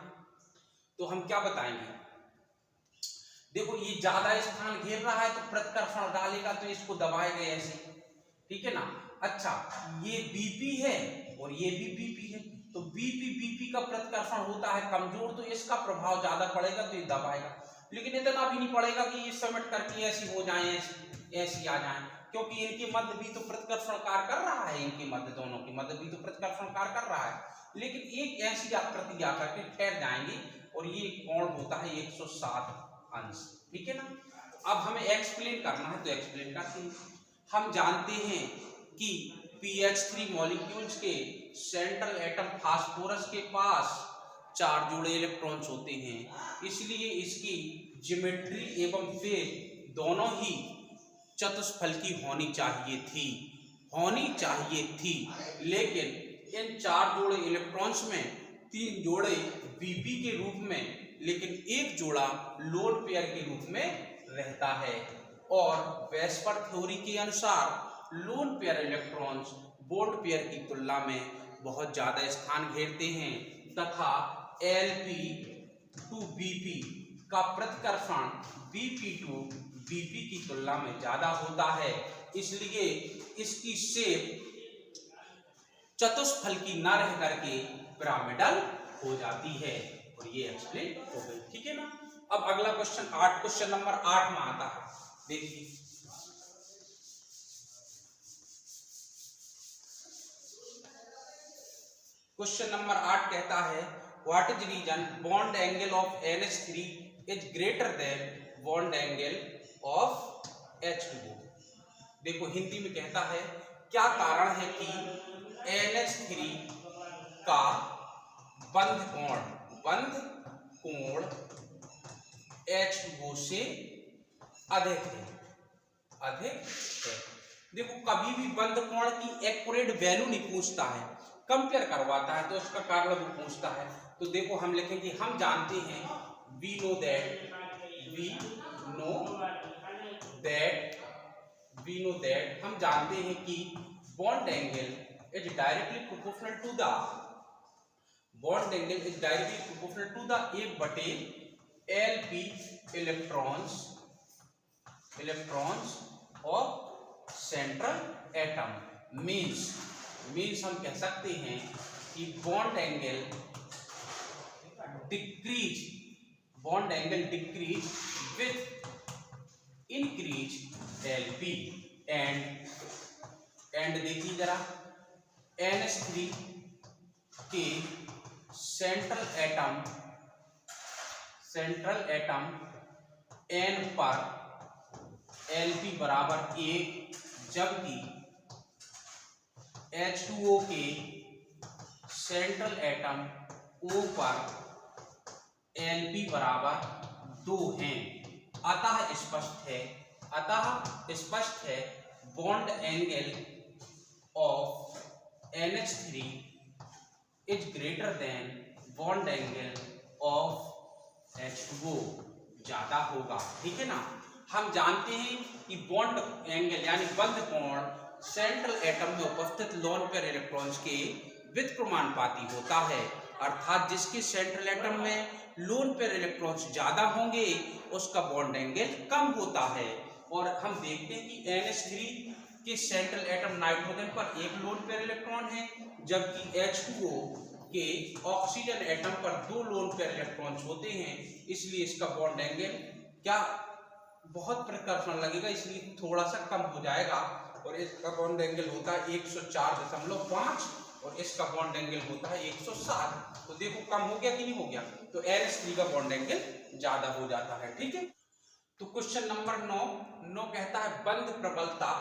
तो हम क्या बताएंगे। देखो ये ज्यादा स्थान घेर रहा है तो प्रतिकर्षण डालेगा तो इसको दबाएगा ऐसे, ठीक है ना। अच्छा, ये Bp है और ये भी Bp है, तो Bp का प्रतिकर्षण होता है कमजोर, तो इसका प्रभाव ज्यादा पड़ेगा तो ये दबाएगा। लेकिन इतना भी नहीं पड़ेगा कि ये समेट करके ऐसी हो जाए, ऐसी आ जाए, क्योंकि इनके मध्य भी तो प्रतिकर्षण कार्य कर रहा है, इनके मध्य, दोनों के मध्य भी तो प्रतिकर्षण कार्य कर रहा है। लेकिन एक ऐसी आकृति आकर के ठहर जाएंगे और ये कोण होता है 160 अंश, ठीक है ना। अब हमें एक्सप्लेन करना है तो एक्सप्लेन करते हैं। हम जानते हैं कि PH3 मॉलिक्यूल्स के सेंट्रल एटम फास्फोरस के पास 4 जोड़े इलेक्ट्रॉन्स होते हैं, इसलिए इसकी ज्योमेट्री एवं शेप दोनों ही चतुष्फलकी होनी चाहिए थी। लेकिन इन 4 जोड़े इलेक्ट्रॉन्स में 3 जोड़े Bp के रूप में, लेकिन एक जोड़ा लोन पेयर के रूप में रहता है। और वेस्पर थ्योरी के अनुसार lone pair electrons bond pair की तुलना में बहुत ज्यादा स्थान घेरते हैं तथा Lp टू Bp का प्रतिकर्षण Bp टू Bp की तुलना में ज्यादा होता है, इसलिए इसकी शेप चतुष्फल की न रह करके पिरामिडल हो जाती है। और ये एक्सप्लेन हो गई, ठीक है ना। अब अगला क्वेश्चन नंबर 8 में आता है, देखिए क्वेश्चन नंबर 8 कहता है what is reason bond angle of NH3 is greater than bond angle of H2O। देखो हिंदी में कहता है क्या कारण है कि NH3 का बंध कोण H2O से अधिक है। देखो कभी भी बंध कोण की एक्यूरेट वैल्यू नहीं पूछता है, कंपेयर करवाता है तो उसका कारण भी पूछता है। तो देखो हम लिखेंगे हम जानते हैं we know that हम जानते हैं कि bond angle is directly proportional to the 1/Lp electrons of central atom. Means हम कह सकते हैं कि bond angle decrease with increase Lp and देखिए जरा NH3 के सेंट्रल एटम N पर Lp बराबर 1, जबकि H2O के सेंट्रल एटम O पर Lp बराबर 2 हैं। अतः स्पष्ट है bond angle of NH3 is greater than bond angle of H2O, ज्यादा होगा, ठीक है ना। हम जानते हैं कि बॉन्ड एंगल यानी बंध कोण सेंट्रल एटम में उपस्थित लोन पेयर इलेक्ट्रॉन्स के व्युत्क्रमानुपाती होता है, अर्थात जिसके सेंट्रल एटम में लोन पेयर इलेक्ट्रॉन्स ज्यादा होंगे उसका बॉन्ड एंगल कम होता है। और हम देखते हैं कि NH3 के सेंट्रल एटम नाइट्रोजन पर 1 लोन पेयर इलेक्ट्रॉन है, जबकि H2O के ऑक्सीजन एटम पर 2 लोन पेयर इलेक्ट्रॉन्स होते हैं, इसलिए इसका बॉन्ड एंगल क्या बहुत प्रतिकर्षण लगेगा, इसलिए थोड़ा सा कम हो जाएगा। और इसका बॉन्ड एंगल होता है 104.5 और इसका बॉन्ड एंगल होता है 107। तो देखो कम हो गया कि नहीं हो गया, तो NH3 का बॉन्ड एंगल ज्यादा हो जाता है, ठीक है। तो क्वेश्चन नंबर 9 कहता है बंध प्रबलता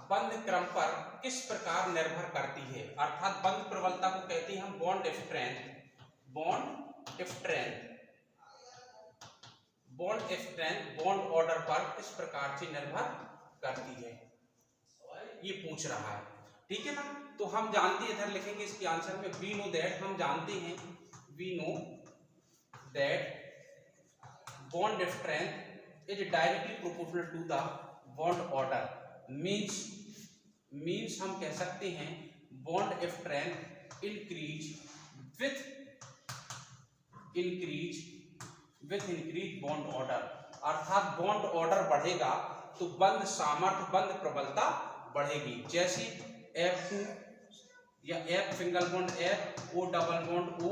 बंध क्रम पर किस प्रकार निर्भर करती है, अर्थात बंध प्रबलता को कहते हैं हम बॉन्ड स्ट्रेंथ बॉन्ड ऑर्डर पर किस प्रकार से निर्भर करती है, ये पूछ रहा है, ठीक है ना। तो हम जानते हैं, इधर लिखेंगे इसके आंसर में we know that bond strength is directly proportional to the bond order। means हम कह सकते हैं bond strength increase with increase bond order, अर्थात bond order बढ़ेगा तो बंध सामर्थ्य बंध प्रबलता बढ़ेगी। जैसे F2 या F single bond F, O double bond O,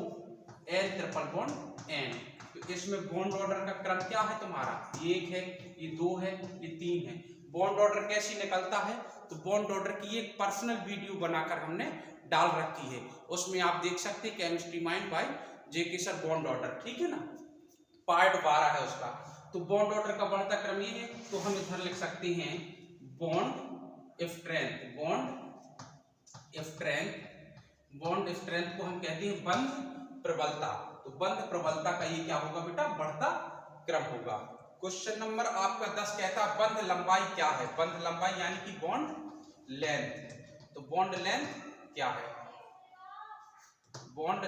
N triple bond N, तो इसमें बॉन्ड ऑर्डर का क्रम क्या है तुम्हारा, 1 है, ये 2 है, ये 3 है। बॉन्ड ऑर्डर कैसे निकलता है, तो बॉन्ड ऑर्डर की एक पर्सनल वीडियो बनाकर हमने डाल रखी है, उसमें आप देख सकते हैं chemistry mind by JK sir bond order, ठीक है ना, पार्ट 12 है उसका। तो बॉन्ड ऑर्डर का बढ़ता क्रम ये है, तो हम इधर लिख सकते हैं बॉन्ड स्ट्रेंथ को हम कहते हैं बंध प्रबलता। तो बंध प्रबलता का ये क्या होगा बेटा, बढ़ता क्रम होगा। क्वेश्चन नंबर आपका 10 कहता है बंध लंबाई क्या है, बंध लंबाई यानी कि बॉन्ड लेंथ। तो बॉन्ड लेंथ क्या है, बॉन्ड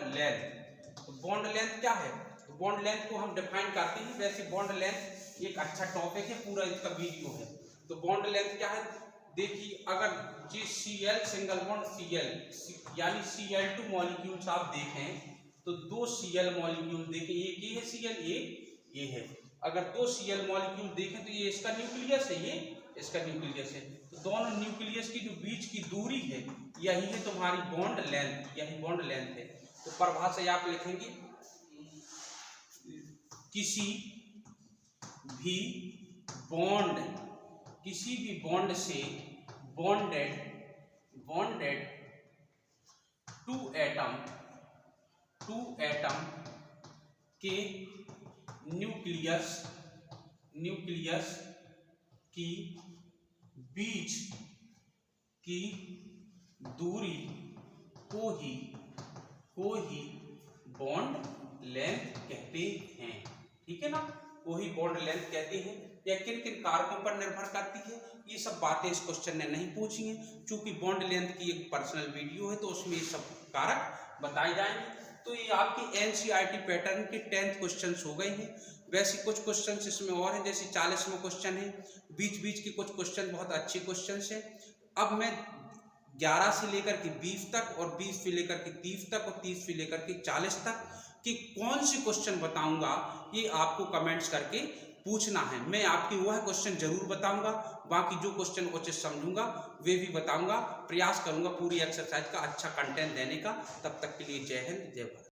लेंथ क्या है, तो बॉन्ड लेंथ को हम डिफाइन करते हैं। वैसे बॉन्ड लेंथ एक अच्छा टॉपिक है, पूरा इसका वीडियो है। तो बॉन्ड लेंथ क्या है, देखिए अगर जी Cl सिंगल बॉन्ड Cl यानी Cl2 मॉलिक्यूल्स आप देखें तो 2 Cl मॉलिक्यूल देखें, एक ये है Cl, एक ये है। अगर 2 Cl मॉलिक्यूल देखें तो ये इसका न्यूक्लियस है, ये इसका न्यूक्लियस है। तो दोनों न्यूक्लियस की जो बीच की दूरी है यही है तुम्हारी बॉन्ड लेंथ, यही बॉन्ड लेंथ है। तो परिभाषा आप लिखेंगे किसी भी बॉन्ड से बॉन्डेड टू एटम के न्यूक्लियस की बीच की दूरी को ही बॉन्ड लेंथ कहते हैं। ठीक है ना, को ही बॉन्ड लेंथ कहते हैं। या किन किन कारकों पर निर्भर करती है, ये सब बातें इस क्वेश्चन ने नहीं पूछी हैं। चूंकि बॉन्ड लेंथ की एक पर्सनल वीडियो है तो उसमें ये सब कारक बताए जाएंगे। तो ये आपकी एनसीईआरटी पैटर्न के 10th क्वेश्चंस हो गए हैं। वैसे कुछ क्वेश्चंस इसमें और हैं, जैसे 40वां क्वेश्चन है, बीच के कुछ क्वेश्चन बहुत अच्छे क्वेश्चंस हैं। अब मैं 11 से लेकर के 20 तक और 20 से लेकर के 30 तक और 30 से लेकर के 40 तक कि कौन से क्वेश्चन बताऊंगा, ये आपको कमेंट्स करके पूछना है। मैं आपके वह क्वेश्चन जरूर बताऊंगा, बाकी जो क्वेश्चन उचित समझूंगा वे भी बताऊंगा। प्रयास करूंगा पूरी एक्सरसाइज का अच्छा कंटेंट देने का। तब तक के लिए जय हिंद, जय भारत।